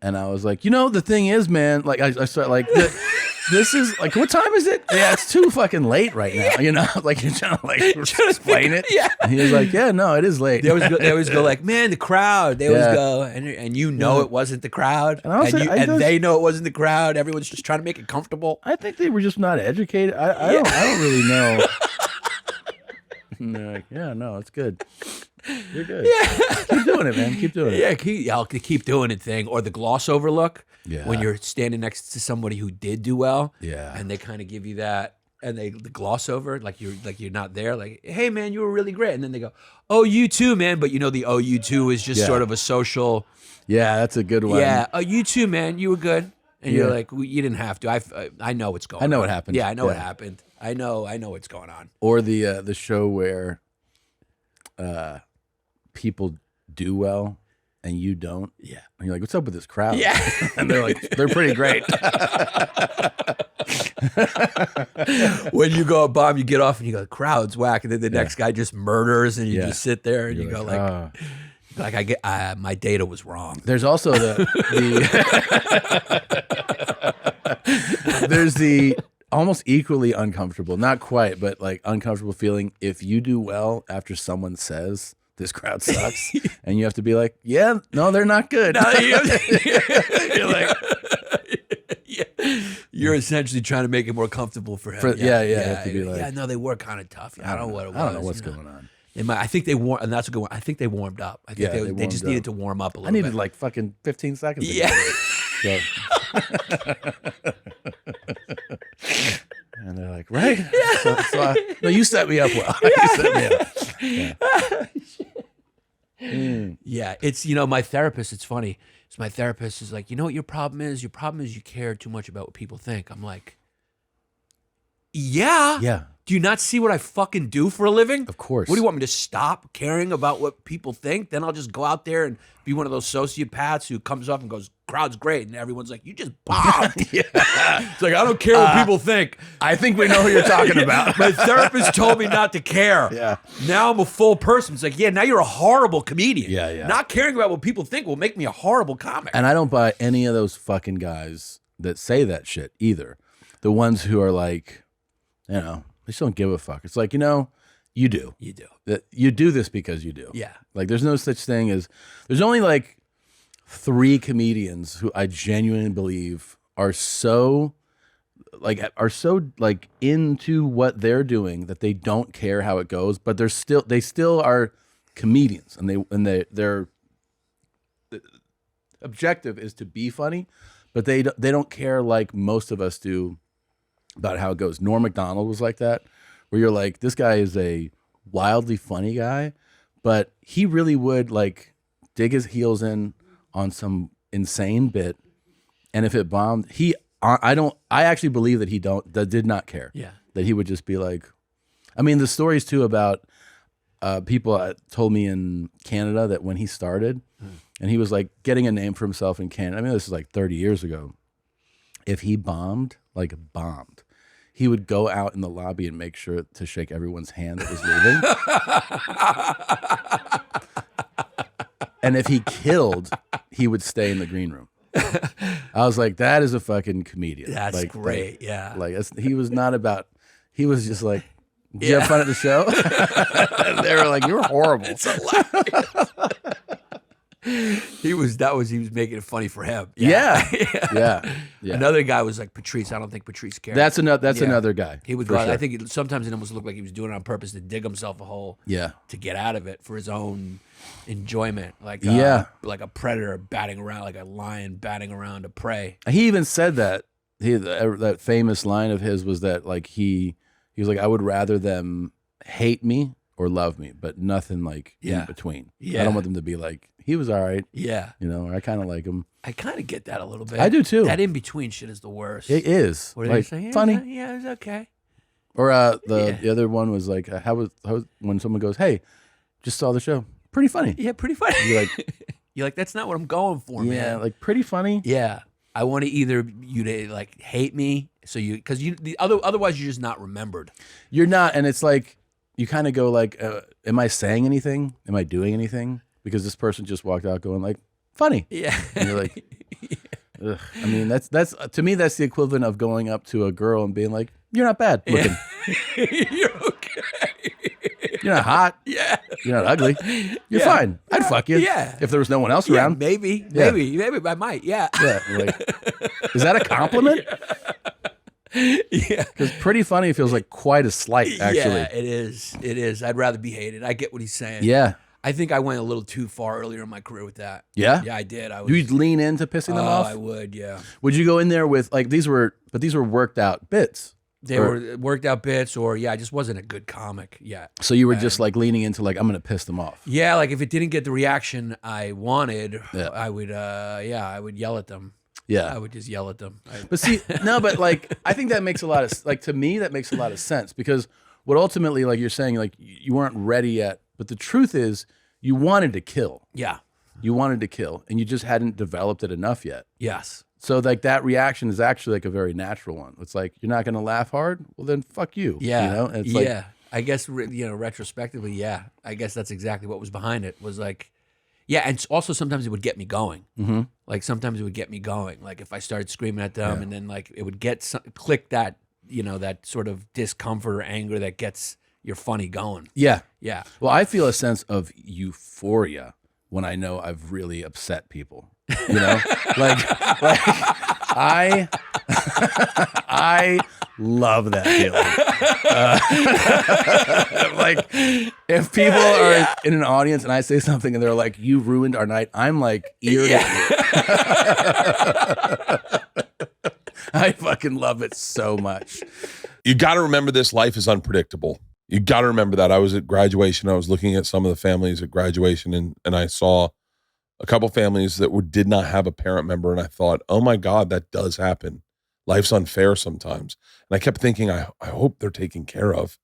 B: and I was like, the thing is, man. Like I started like. This is like, what time is it? Yeah, it's too fucking late right now. You know, like you're trying to like explain it.
A: Yeah.
B: And he was like, yeah, no, it is late.
A: They always go like, man, the crowd. They always go, and it wasn't the crowd, and they know it wasn't the crowd. Everyone's just trying to make it comfortable.
B: I think they were just not educated. I don't really know. And they're like, yeah, no, it's good. You're good. Yeah. Keep doing it, man. Keep doing it.
A: Yeah, I'll keep doing it thing. Or the gloss over look.
B: Yeah.
A: When you're standing next to somebody who did do well.
B: Yeah.
A: And they kind of give you that, and the gloss over, like you're not there. Like, hey man, you were really great. And then they go, oh, you too, man. But the oh, you too is just sort of a social.
B: Yeah, that's a good one.
A: Yeah. Oh, you too, man. You were good. And you're like, well, you didn't have to. I know what's going on.
B: I know what happened.
A: Yeah, I know what happened. I know what's going on.
B: Or the show where people do well and you don't.
A: Yeah.
B: And you're like, what's up with this crowd?
A: Yeah.
B: And they're like, they're pretty great.
A: When you go bomb, you get off and you go, the crowd's whack, and then the next guy just murders, and you just sit there and you go like I get my data was wrong.
B: There's also there's the almost equally uncomfortable, not quite, but like uncomfortable feeling if you do well after someone says this crowd sucks, and you have to be like, yeah, no, they're not good.
A: No, you're like, you're essentially trying to make it more comfortable for him.
B: You have to be like,
A: yeah, no, they were kind of tough. I don't know what it was.
B: I don't know what's going on.
A: I think they warmed, and that's a good one. I think they warmed up. I think they just needed to warm up a little bit.
B: I needed like fucking 15 seconds.
A: Yeah.
B: So. And they're like, right? Yeah. No, you set me up well. You set me up. Yeah.
A: Yeah, it's, my therapist, it's funny. So my therapist is like, you know what your problem is? Your problem is you care too much about what people think. I'm like, yeah.
B: Yeah.
A: Do you not see what I fucking do for a living?
B: Of course.
A: What do you want me to stop caring about what people think? Then I'll just go out there and be one of those sociopaths who comes up and goes, crowd's great. And everyone's like, you just bombed. It's like, I don't care what people think.
B: I think we know who you're talking about.
A: My therapist told me not to care.
B: Yeah.
A: Now I'm a full person. It's like, yeah, now you're a horrible comedian.
B: Yeah.
A: Not caring about what people think will make me a horrible comic.
B: And I don't buy any of those fucking guys that say that shit either. The ones who are like, they just don't give a fuck. It's like, you do.
A: You do.
B: That you do this because you do.
A: Yeah.
B: Like there's no such thing as, there's only like 3 comedians who I genuinely believe are so into what they're doing that they don't care how it goes, but they still are comedians, and their objective is to be funny, but they don't care like most of us do about how it goes. Norm Macdonald was like that, where you're like, this guy is a wildly funny guy, but he really would like dig his heels in on some insane bit, and if it bombed, I actually believe that did not care.
A: Yeah.
B: That he would just be like, I mean, the stories too about people told me in Canada that when he started, and he was like getting a name for himself in Canada. I mean, this is like 30 years ago. If he bombed, he would go out in the lobby and make sure to shake everyone's hand that was leaving. And if he killed, he would stay in the green room. I was like, that is a fucking comedian.
A: That's great.
B: He was not about, he was just like, did you have fun at the show? And they were like, you were horrible.
A: It's hilarious. He was making it funny for him.
B: Yeah.
A: Another guy was like Patrice. I don't think Patrice cared.
B: That's another guy.
A: He would go. Sure. I think sometimes it almost looked like he was doing it on purpose to dig himself a hole.
B: Yeah.
A: To get out of it for his own enjoyment, like a predator batting around, like a lion batting around to prey.
B: He even said that that famous line of his was that like he was like, I would rather them hate me or love me, but nothing like in between.
A: Yeah.
B: I don't want them to be like, he was all right.
A: Yeah.
B: I kind of like him.
A: I kind of get that a little bit.
B: I do too.
A: That in between shit is the worst.
B: It is.
A: What are
B: like,
A: they saying?
B: Funny.
A: Yeah, it was okay.
B: Or the other one was like, how was when someone goes, hey, just saw the show. Pretty funny.
A: Yeah, pretty funny. You're like, that's not what I'm going for, man.
B: Yeah, like pretty funny.
A: Yeah. I want to either you to like hate me, otherwise you're just not remembered.
B: You're not, and it's like you kind of go like, am I saying anything? Am I doing anything? Because this person just walked out going like, funny.
A: Yeah.
B: And you're like, ugh. I mean, that's to me that's the equivalent of going up to a girl and being like, you're not bad looking.
A: Yeah. You're okay.
B: You're not hot.
A: Yeah.
B: You're not ugly. You're fine. I'd fuck you.
A: Yeah.
B: If there was no one else around.
A: Maybe I might. Yeah.
B: Yeah. Like, is that a compliment?
A: Yeah.
B: Because pretty funny feels like quite a slight, actually.
A: Yeah, it is. It is. I'd rather be hated. I get what he's saying.
B: Yeah.
A: I think I went a little too far earlier in my career with that.
B: Yeah?
A: Yeah, I did.
B: You'd lean into pissing them off?
A: I would, yeah.
B: Would you go in there with, like, these were worked out bits?
A: They were worked out bits, or I just wasn't a good comic yet.
B: So you were just like leaning into like, I'm going to piss them off.
A: Yeah, like if it didn't get the reaction I wanted,
B: Yeah.
A: I would yell at them.
B: Yeah.
A: I would just yell at them.
B: But see, no, but like, I think that makes a lot of, like, to me, that makes a lot of sense because what ultimately, like you're saying, like you weren't ready yet, but the truth is you wanted to kill.
A: Yeah.
B: You wanted to kill and you just hadn't developed it enough yet.
A: Yes.
B: So like that reaction is actually like a very natural one. It's like, you're not going to laugh hard? Well, then fuck you.
A: Yeah.
B: You know? And it's
A: yeah. I guess, retrospectively, yeah. I guess that's exactly what was behind it, was like, yeah. And also sometimes it would get me going.
B: Mm-hmm.
A: Like sometimes it would get me going. Like if I started screaming at them and then like it would click that, that sort of discomfort or anger that gets your funny going.
B: Yeah.
A: Yeah.
B: Well, I feel a sense of euphoria when I know I've really upset people. like I love that feeling. Like if people are in an audience and I say something and they're like, "You ruined our night," I'm like ear to ear. I fucking love it so much.
D: You got to remember this. Life is unpredictable. You got to remember that. I was at graduation. I was looking at some of the families at graduation, and I saw a couple families that did not have a parent member, and I thought, oh my God, that does happen. Life's unfair sometimes. And I kept thinking, I hope they're taken care of.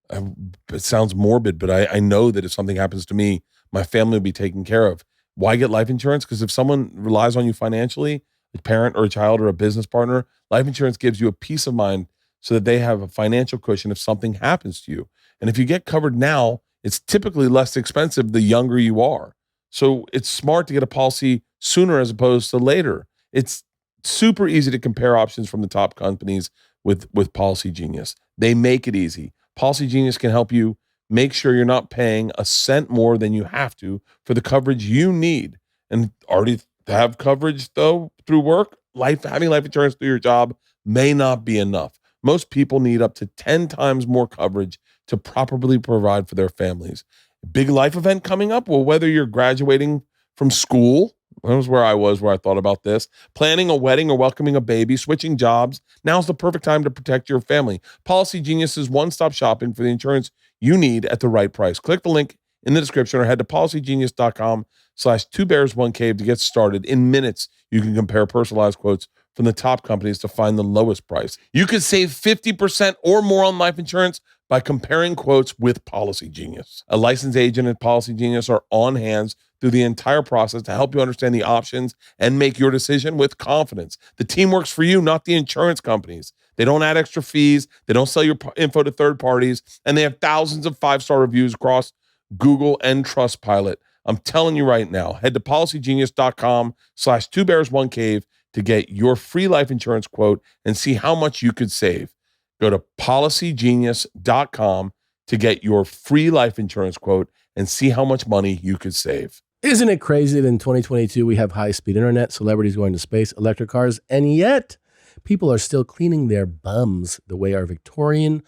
D: It sounds morbid, but I know that if something happens to me, my family will be taken care of. Why get life insurance? Because if someone relies on you financially, a parent or a child or a business partner, life insurance gives you a peace of mind so that they have a financial cushion if something happens to you. And if you get covered now, it's typically less expensive the younger you are. So it's smart to get a policy sooner as opposed to later. It's super easy to compare options from the top companies with Policy Genius. They make it easy. Policy Genius can help you make sure you're not paying a cent more than you have to for the coverage you need. And already have coverage though through work, having life insurance through your job may not be enough. Most people need up to 10 times more coverage to properly provide for their families. Big life event coming up? Well, whether you're graduating from school, that was where I thought about this, planning a wedding or welcoming a baby, switching jobs, now's the perfect time to protect your family. Policy Genius is one-stop shopping for the insurance you need at the right price. Click the link in the description or head to policygenius.com/2bears1cave to get started. In minutes, you can compare personalized quotes from the top companies to find the lowest price. You could save 50% or more on life insurance by comparing quotes with Policy Genius. A licensed agent at Policy Genius are on hands through the entire process to help you understand the options and make your decision with confidence. The team works for you, not the insurance companies. They don't add extra fees. They don't sell your info to third parties. And they have thousands of 5-star reviews across Google and Trustpilot. I'm telling you right now, head to policygenius.com/2bears1cave to get your free life insurance quote and see how much you could save. Go to policygenius.com to get your free life insurance quote and see how much money you could save.
B: Isn't it crazy that in 2022 we have high-speed internet, celebrities going to space, electric cars, and yet people are still cleaning their bums the way our Victorian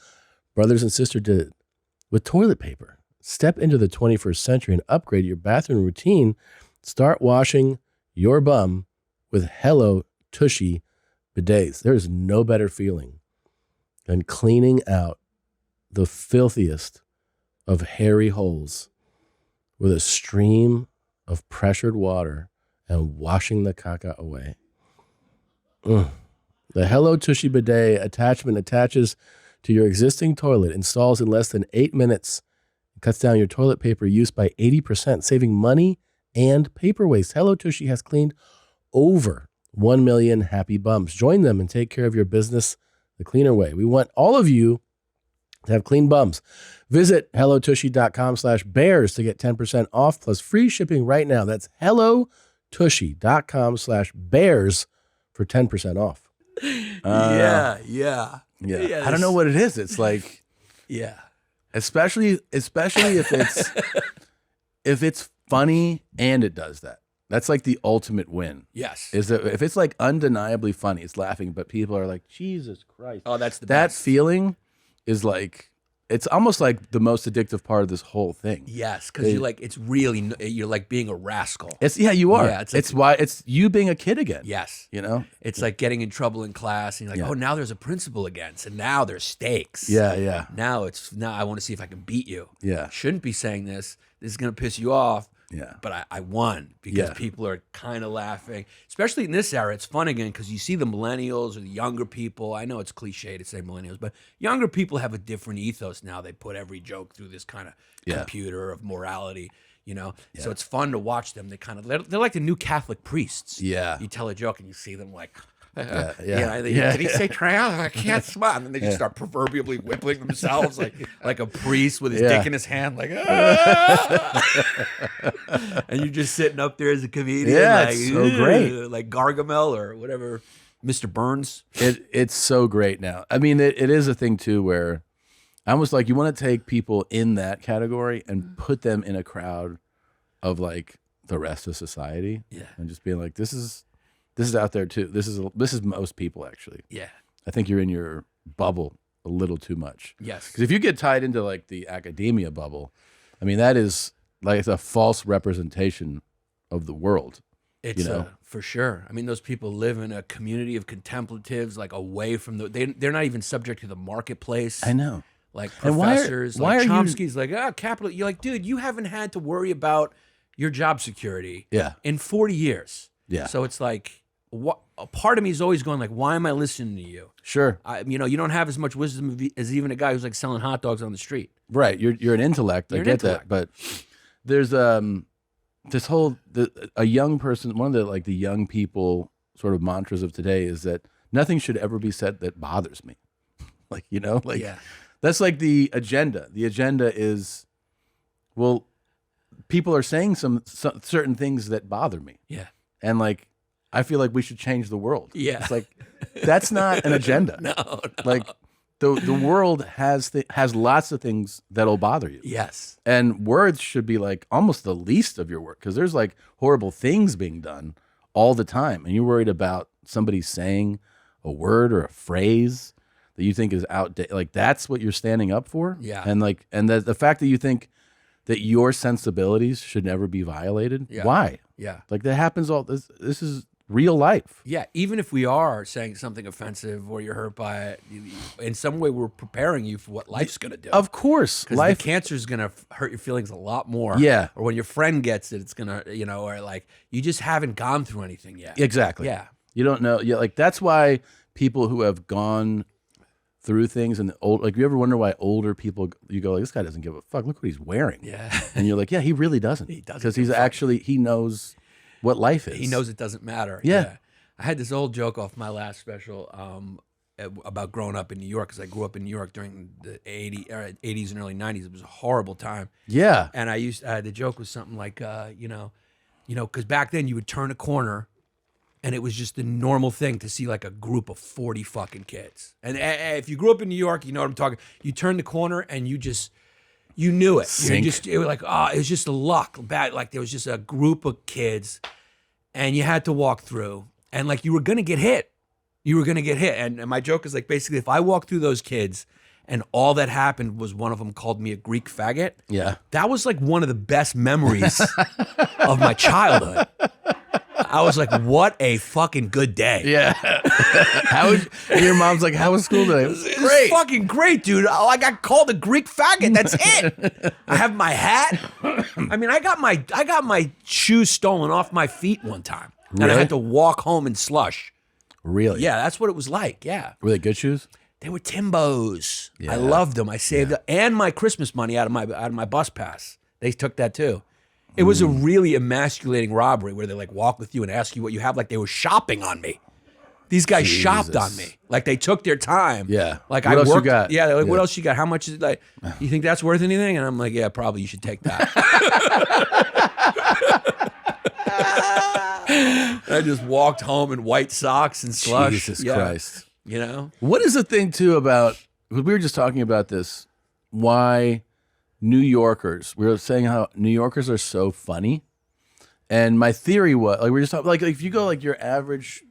B: brothers and sisters did with toilet paper? Step into the 21st century and upgrade your bathroom routine. Start washing your bum with Hello Tushy bidets. There is no better feeling than cleaning out the filthiest of hairy holes with a stream of pressured water and washing the caca away. The Hello Tushy bidet attachment attaches to your existing toilet, installs in less than 8 minutes, cuts down your toilet paper use by 80%, saving money and paper waste. Hello Tushy has cleaned over 1 million happy bums. Join them and take care of your business the cleaner way. We want all of you to have clean bums. Visit hellotushy.com/bears to get 10% off plus free shipping right now. That's hellotushy.com/bears for 10% off.
A: Yeah.
B: I don't know what it is. It's like, especially if it's funny and it does that. That's like the ultimate win.
A: Yes.
B: Is that if it's like undeniably funny, it's laughing, but people are like, Jesus Christ.
A: Oh, that's the
B: that
A: best.
B: feeling is like, it's almost like the most addictive part of this whole thing.
A: Yes, because you're like, you're like being a rascal.
B: You are.
A: Yeah,
B: it's you being a kid again.
A: Yes.
B: You know?
A: It's like getting in trouble in class and you're like, oh, now there's a principal against, and now there's stakes.
B: Yeah.
A: Now I want to see if I can beat you.
B: Yeah.
A: Shouldn't be saying this. This is going to piss you off.
B: Yeah.
A: But I won because people are kind of laughing. Especially in this era, it's fun again because you see the millennials or the younger people. I know it's cliche to say millennials, but younger people have a different ethos now. They put every joke through this kind of computer of morality. you know? So it's fun to watch them. They're like the new Catholic priests.
B: Yeah.
A: You tell a joke and you see them like,
B: Yeah.
A: Did he say trans? I can't smile. And then they just start proverbially whipping themselves like a priest with his dick in his hand, like, and you're just sitting up there as a comedian.
B: Yeah,
A: like,
B: it's so great.
A: Like Gargamel or whatever, Mr. Burns.
B: It's so great now. I mean, it is a thing too where I almost like you want to take people in that category and put them in a crowd of like the rest of society.
A: Yeah.
B: And just being like, this is out there too. This is most people actually.
A: Yeah.
B: I think you're in your bubble a little too much.
A: Yes.
B: Because if you get tied into like the academia bubble, I mean, that is like, it's a false representation of the world.
A: It's
B: you know?
A: for sure. I mean, those people live in a community of contemplatives, like away from they're not even subject to the marketplace.
B: I know.
A: Like
B: And
A: professors,
B: why
A: like
B: are you-
A: Chomsky's like, capital. You're like, dude, you haven't had to worry about your job security
B: Yeah.
A: in 40 years.
B: Yeah.
A: So it's like, a part of me is always going like, why am I listening to you?
B: Sure.
A: You don't have as much wisdom as even a guy who's like selling hot dogs on the street.
B: Right. You're an intellect.
A: You're
B: I
A: an
B: get
A: intellect.
B: that. But there's this whole a young person, one of the like the young people sort of mantras of today is that nothing should ever be said that bothers me. Like,
A: Yeah.
B: that's like the agenda. The agenda is, well, people are saying some certain things that bother me.
A: Yeah.
B: And like, I feel like we should change the world.
A: Yeah.
B: It's like, that's not an agenda.
A: No.
B: Like the world has lots of things that'll bother you.
A: Yes.
B: And words should be like almost the least of your work because there's like horrible things being done all the time. And you're worried about somebody saying a word or a phrase that you think is outdated. Like that's what you're standing up for.
A: Yeah.
B: And like, and the fact that you think that your sensibilities should never be violated.
A: Yeah.
B: Why?
A: Yeah.
B: Like that happens this is real life.
A: Yeah, even if we are saying something offensive or you're hurt by it, in some way we're preparing you for what life's going to do.
B: Of course.
A: Because
B: Life
A: the cancer is going to hurt your feelings a lot more.
B: Yeah.
A: Or when your friend gets it, it's going to, or like you just haven't gone through anything yet.
B: Exactly.
A: Yeah.
B: You don't know. Yeah, like that's why people who have gone through things and like you ever wonder why older people you go like this guy doesn't give a fuck. Look what he's wearing.
A: Yeah.
B: And you're like, yeah, he really doesn't.
A: He doesn't
B: because
A: give
B: he's
A: a fuck.
B: actually he knows what life is.
A: He knows it doesn't matter.
B: Yeah.
A: I had this old joke off my last special about growing up in New York because I grew up in New York during the 80s and early 90s. It was a horrible time.
B: Yeah.
A: And the joke was something like, because back then you would turn a corner and it was just the normal thing to see like a group of 40 fucking kids. And if you grew up in New York, you know what I'm talking. You turn the corner and you knew it.
B: Sink.
A: It was like, it was just a luck. Bad, like there was just a group of kids and you had to walk through and like you were going to get hit. You were going to get hit. And my joke is like, basically, if I walked through those kids and all that happened was one of them called me a Greek faggot,
B: Yeah.
A: that was like one of the best memories of my childhood. I was like, what a fucking good day.
B: Yeah. And your mom's like, how was school today? It was
A: It was fucking great, dude. Oh, I got called a Greek faggot. That's it. I have my hat. I mean, I got my shoes stolen off my feet one time. And I
B: Really?
A: had to walk home in slush.
B: Really?
A: Yeah, that's what it was like. Yeah.
B: Were they good shoes?
A: They were Timbos.
B: Yeah.
A: I loved them. I saved them. And my Christmas money out of my bus pass. They took that too. It was a really emasculating robbery where they like walk with you and ask you what you have, like they were shopping on me. These guys shopped on me. Like they took their time.
B: Yeah.
A: Like
B: What
A: I
B: else you
A: worked.
B: got?
A: Yeah. They're like, what
B: Yeah.
A: else you got? How much is it? Like, you think that's worth anything? And I'm like, yeah, probably you should take that. I just walked home in white socks and slush.
B: Jesus
A: Yeah.
B: Christ.
A: You know?
B: What is the thing too about, we were just talking about this, why New Yorkers, we were saying how New Yorkers are so funny. And my theory was, like, we're just talking, like if you go like your average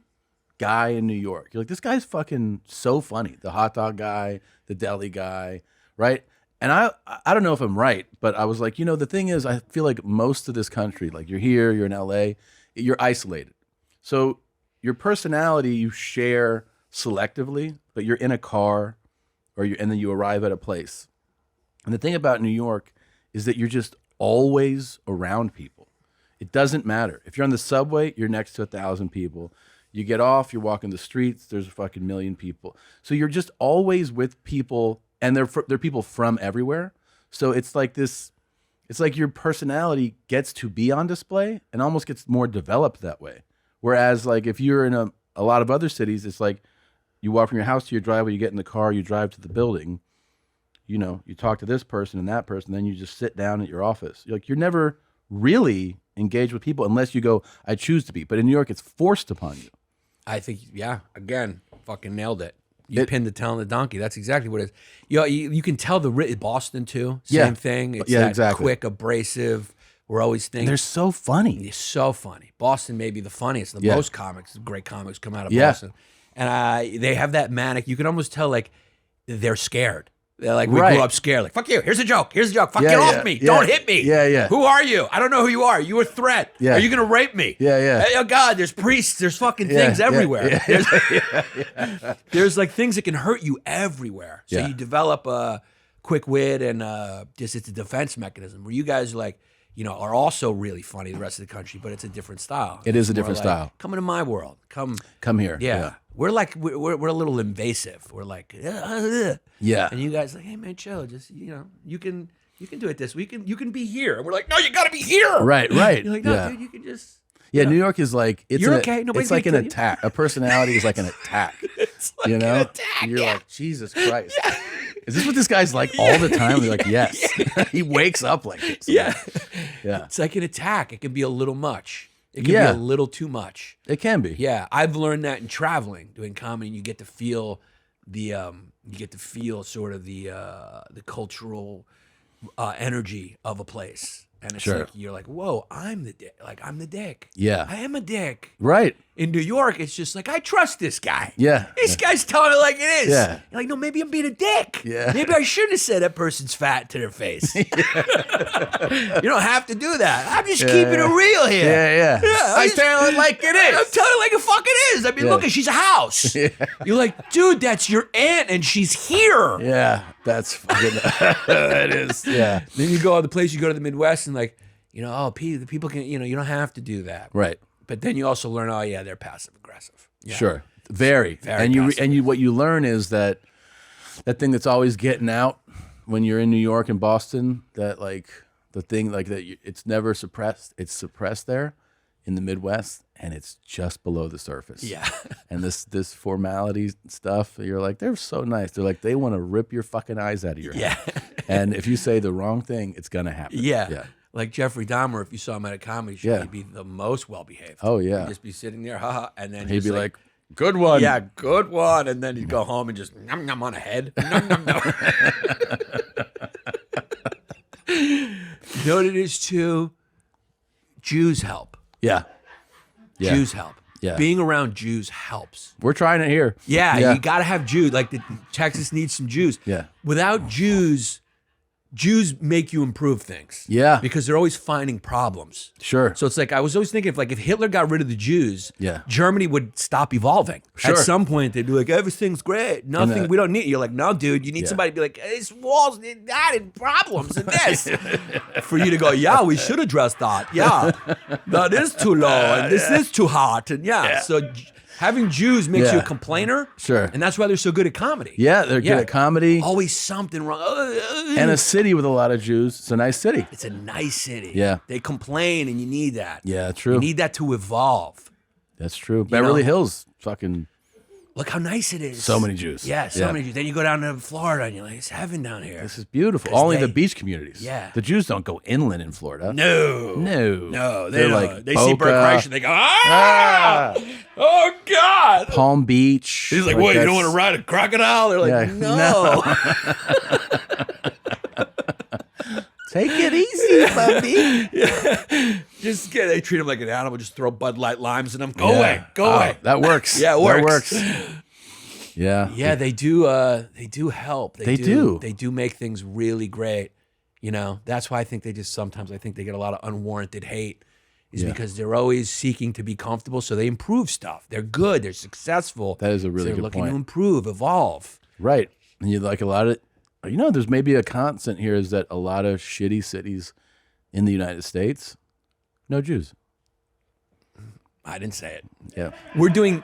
B: guy in New York, you're like, this guy's fucking so funny. The hot dog guy, the deli guy, right? And I don't know if I'm right, but I was like, the thing is, I feel like most of this country, like you're here, you're in LA, you're isolated. So your personality you share selectively, but you're in a car and then you arrive at a place. And the thing about New York is that you're just always around people. It doesn't matter. If you're on the subway, you're next to 1,000 people. You get off, you're walking the streets, there's a fucking million people. So you're just always with people, and they're people from everywhere. So it's like this, it's like your personality gets to be on display and almost gets more developed that way. Whereas like if you're in a lot of other cities, it's like you walk from your house to your driveway, you get in the car, you drive to the building, you know, you talk to this person and that person, then you just sit down at your office. You're never really engaged with people unless you go, I choose to be. But in New York, it's forced upon you.
A: I think, yeah, again, fucking nailed it. You pinned the tail on the donkey. That's exactly what it is. You can tell Boston too. Same thing. It's
B: exactly.
A: Quick, abrasive. We're always thinking.
B: They're so funny.
A: They're so funny. Boston may be the funniest. The most great comics come out of
B: Yeah.
A: Boston. And they have that manic. You can almost tell like they're scared. They're like, we grew up scared. Like, fuck you. Here's a joke. Here's a joke. Fuck, get off me. Don't hit me.
B: Yeah, yeah.
A: Who are you? I don't know who you are. You a threat.
B: Yeah.
A: Are you going to rape me?
B: Yeah, yeah.
A: Hey, oh, God, there's priests. There's fucking things everywhere. There's like things that can hurt you everywhere. So you develop a quick wit and just it's a defense mechanism where you guys like, you know, are also really funny, the rest of the country, but it's a different style.
B: It is a
A: More
B: different
A: like,
B: style.
A: Come into my world. Come
B: here.
A: Yeah. We're like, we're a little invasive. We're like,
B: Yeah.
A: and you guys like, hey man, chill. Just, you know, you can do it this way. You can be here. And we're like, no, you got to be here.
B: Right.
A: You're like, no, dude, you can just.
B: Yeah, New York is like
A: You're okay. Nobody's
B: it's like an
A: gonna kill you.
B: attack. A personality is like an attack.
A: It's like
B: You know,
A: an attack.
B: you're like Jesus Christ. Is this what this guy's like all the time? You're like, yes. He wakes up like this.
A: Yeah.
B: Yeah.
A: It's like an attack. It can be a little much. It can be a little too much.
B: It can be.
A: Yeah, I've learned that in traveling, doing comedy. You get to feel sort of the cultural energy of a place, and it's like you're like, whoa, I'm the dick. Like I'm the dick.
B: Yeah.
A: I am a dick.
B: Right.
A: In New York, it's just like I trust this guy.
B: Yeah.
A: This guy's telling it like it is.
B: Yeah.
A: You're like, no, maybe I'm being a dick.
B: Yeah.
A: Maybe I shouldn't have said that person's fat to their face. You don't have to do that. I'm just keeping it real here.
B: Yeah. I tell it like it is.
A: I'm telling it like it fucking is. I mean, look, she's a house. You're like, dude, that's your aunt, and she's here.
B: Yeah. That's fucking. That is. Yeah.
A: Then you go other place. You go to the Midwest, and like, you know, the people can, you know, you don't have to do that.
B: Right.
A: But then you also learn, oh yeah, they're passive aggressive. Yeah.
B: Sure. Very. And you what you learn is that thing that's always getting out when you're in New York and Boston, that like the thing like that it's never suppressed. It's suppressed there in the Midwest, and it's just below the surface.
A: Yeah.
B: And this formality stuff, you're like, they're so nice. They're like, they want to rip your fucking eyes out of your head.
A: Yeah.
B: And if you say the wrong thing, it's gonna happen.
A: Yeah. Like Jeffrey Dahmer, if you saw him at a comedy show, he'd be the most well-behaved.
B: Oh, yeah.
A: He'd just be sitting there, haha, and then
B: He'd be like, good one.
A: yeah, good one. And then he'd go home and just nom nom on a head. Nom nom nom. You know what it is too? Jews help.
B: Yeah.
A: Jews help.
B: Yeah.
A: Being around Jews helps.
B: We're trying it here.
A: Yeah. You got to have Jews. Like Texas needs some Jews.
B: Yeah.
A: Without Jews make you improve things.
B: Yeah.
A: Because they're always finding problems.
B: Sure.
A: So it's like, I was always thinking if Hitler got rid of the Jews, Germany would stop evolving.
B: Sure.
A: At some point, they'd be like, everything's great. Nothing, we don't need it. You're like, no, dude, you need somebody to be like, this wall's added problems in this. For you to go, yeah, we should address that. Yeah. That is too low and this is too hot. And so having Jews makes you a complainer.
B: Sure.
A: And that's why they're so good at comedy.
B: Yeah, they're good at comedy.
A: Always something wrong.
B: And a city with a lot of Jews. It's a nice city.
A: It's a nice city.
B: Yeah.
A: They complain and you need that.
B: Yeah, true.
A: You need that to evolve.
B: That's true. Beverly
A: know?
B: Hills, fucking
A: Look how nice it is.
B: so many Jews.
A: Yeah, so many Jews. Then you go down to Florida and you're like, it's heaven down here.
B: This is beautiful. Only
A: they-
B: the beach communities.
A: Yeah.
B: The Jews don't go inland in Florida.
A: No.
B: No.
A: They're
B: like
A: like, they see Bert
B: Boca,
A: Kreischer and they go, ah! Oh, God.
B: Palm Beach.
A: He's like, what, you don't want to ride a crocodile? They're like,
B: Yeah,
A: no.
B: Take it easy, puppy.
A: Just they treat him like an animal. Just throw Bud Light limes in him. Go away. Go away.
B: That works.
A: Yeah, it
B: That
A: works.
B: Yeah.
A: Yeah, they do help.
B: They do.
A: They do make things really great. You know, that's why I think they get a lot of unwarranted hate is because they're always seeking to be comfortable. So they improve stuff. They're good. They're successful.
B: That is a really
A: they're
B: good
A: looking
B: point.
A: to improve, evolve.
B: Right. And you like a lot of, there's maybe a constant here is that a lot of shitty cities in the United States, no Jews.
A: I didn't say it.
B: Yeah.
A: We're doing.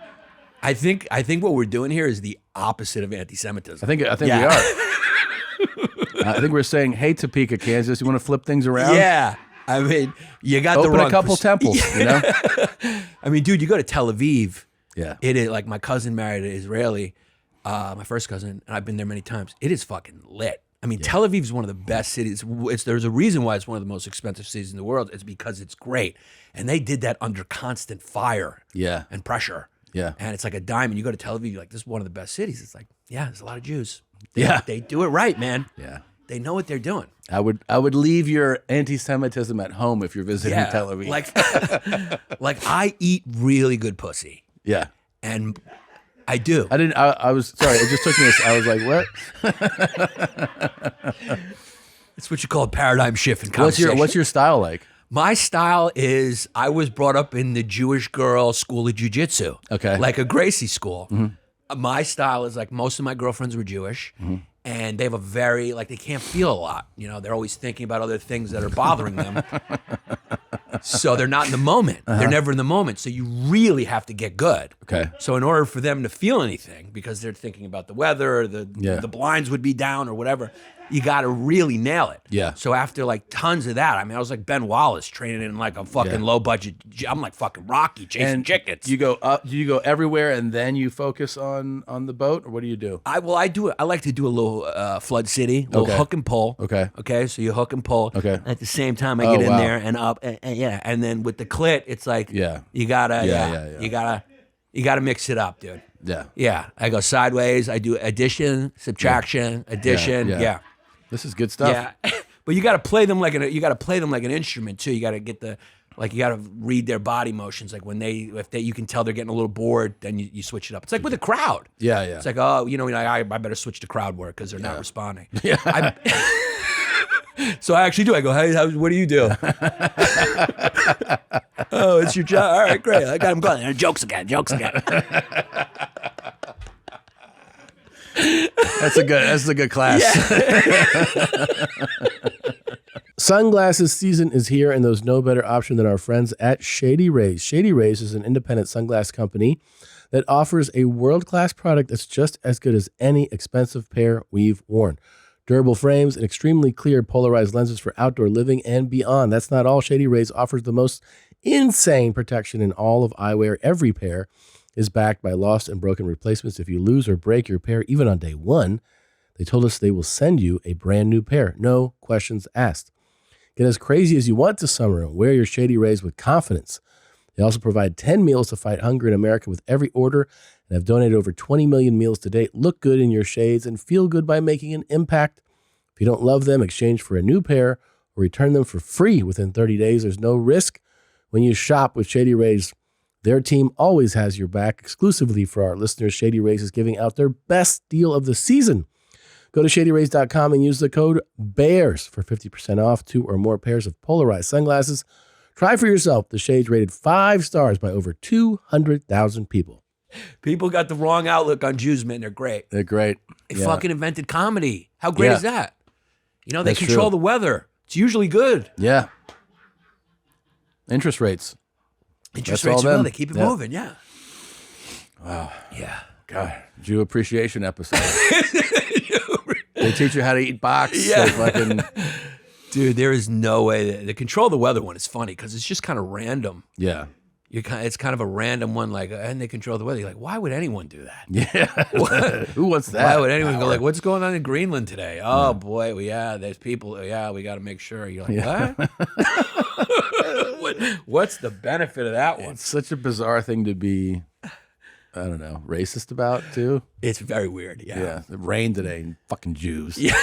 A: I think what we're doing here is the opposite of anti-Semitism.
B: I think we are. I think we're saying, hey, Topeka, Kansas, you want to flip things around?
A: Yeah. I mean, you got
B: Open
A: the wrong
B: a couple temples, you know?
A: I mean, dude, you go to Tel Aviv.
B: Yeah.
A: It is like my cousin married an Israeli, my first cousin, and I've been there many times. It is fucking lit. I mean, Tel Aviv is one of the best cities. There's a reason why it's one of the most expensive cities in the world. It's because it's great. And they did that under constant fire and pressure.
B: Yeah.
A: And it's like a diamond. You go to Tel Aviv, you're like, this is one of the best cities. It's like, yeah, there's a lot of Jews. They do it right, man.
B: Yeah.
A: They know what they're doing.
B: I would leave your anti-Semitism at home if you're visiting Tel Aviv.
A: Like I eat really good pussy.
B: Yeah.
A: And I do.
B: I was sorry. It just took me. I was like, what?
A: It's what you call a paradigm shift in conversation.
B: What's your style like?
A: My style is I was brought up in the Jewish girl school of jiu-jitsu.
B: Okay.
A: Like a Gracie school. My style is like most of my girlfriends were Jewish. And they have a very, like, they can't feel a lot. You know, they're always thinking about other things that are bothering them. So they're not in the moment. They're never in the moment. So you really have to get good.
B: Okay.
A: So in order for them to feel anything, because they're thinking about the weather, or the blinds would be down or whatever, you got to really nail it.
B: Yeah.
A: So after like tons of that, I mean, I was like Ben Wallace training in like a fucking low budget. I'm like fucking Rocky chasing chickens.
B: You go up. Do you go everywhere and then you focus on the boat, or what do you do?
A: I do it. I like to do a little Flood City, a little hook and pull.
B: Okay.
A: Okay. So you hook and pull.
B: Okay.
A: At the same time, I get in there and up, and and then with the clit, it's like you gotta you gotta mix it up, dude.
B: Yeah.
A: Yeah. I go sideways. I do addition, subtraction, addition. Yeah.
B: This is good stuff.
A: Yeah. But you got to play them like an instrument too. You got to get you got to read their body motions. Like when you can tell they're getting a little bored, then you switch it up. It's like with a crowd.
B: Yeah.
A: It's like, oh, I better switch to crowd work because they're not responding.
B: Yeah.
A: So I actually do. I go, hey, what do you do? Oh, it's your job. All right, great. I got him going. Jokes again.
B: That's a good class.
A: Yeah.
E: Sunglasses season is here, and there's no better option than our friends at Shady Rays. Shady Rays is an independent sunglass company that offers a world-class product that's just as good as any expensive pair we've worn. Durable frames and extremely clear polarized lenses for outdoor living and beyond. That's not all. Shady Rays offers the most insane protection in all of eyewear. Every pair is backed by lost and broken replacements. If you lose or break your pair, even on day one, they told us they will send you a brand new pair. No questions asked. Get as crazy as you want this summer and wear your Shady Rays with confidence. They also provide 10 meals to fight hunger in America with every order and have donated over 20 million meals to date. Look good in your shades and feel good by making an impact. If you don't love them, exchange for a new pair or return them for free within 30 days. There's no risk when you shop with Shady Rays. Their team always has your back. Exclusively for our listeners, Shady Rays is giving out their best deal of the season. Go to shadyrays.com and use the code BEARS for 50% off 2 or more pairs of polarized sunglasses. Try for yourself. The shades rated 5 stars by over 200,000 people.
A: People got the wrong outlook on Jews, man. They're great.
B: They're great.
A: They fucking invented comedy. How great is that? You know, they
B: That's
A: control
B: true.
A: the weather. It's usually good.
B: Yeah. Interest rates.
A: Interest
B: That's all
A: rates are
B: them.
A: good. They keep it moving. Yeah.
B: Wow.
A: Yeah.
B: God. Jew appreciation episode. They teach you how to eat box.
A: Yeah.
B: They fucking,
A: Dude, there is no way. The control the weather one is funny because it's just kind of random.
B: yeah.
A: It's kind of a random one, like, and they control the weather. You're like, why would anyone do that?
B: Yeah. Who wants that?
A: Why would anyone go like, what's going on in Greenland today? Oh boy, well, there's people. Yeah, we got to make sure. You're like, what? What's the benefit of that one?
B: It's such a bizarre thing to be, I don't know, racist about too.
A: It's very weird. Yeah.
B: Yeah. It rained today and fucking Jews.
A: Yeah.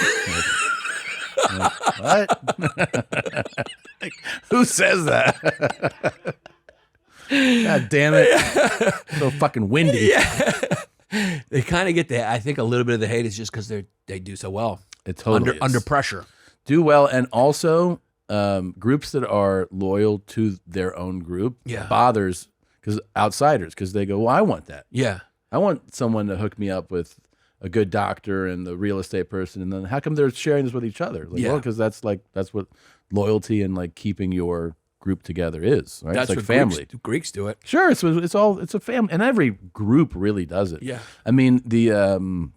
B: What? Like, who says that? God damn it. So fucking windy.
A: Yeah. They kind of get that. I think a little bit of the hate is just because they do so well.
B: It totally
A: under pressure.
B: do well, and also groups that are loyal to their own group bothers because outsiders, because they go, well, I want that.
A: Yeah.
B: I want someone to hook me up with a good doctor and the real estate person, and then how come they're sharing this with each other? Like, well, because that's what loyalty and like keeping your group together is. Right?
A: That's
B: it's like
A: what
B: family.
A: Greeks do it.
B: Sure, it's a family, and every group really does it.
A: Yeah.
B: I mean, the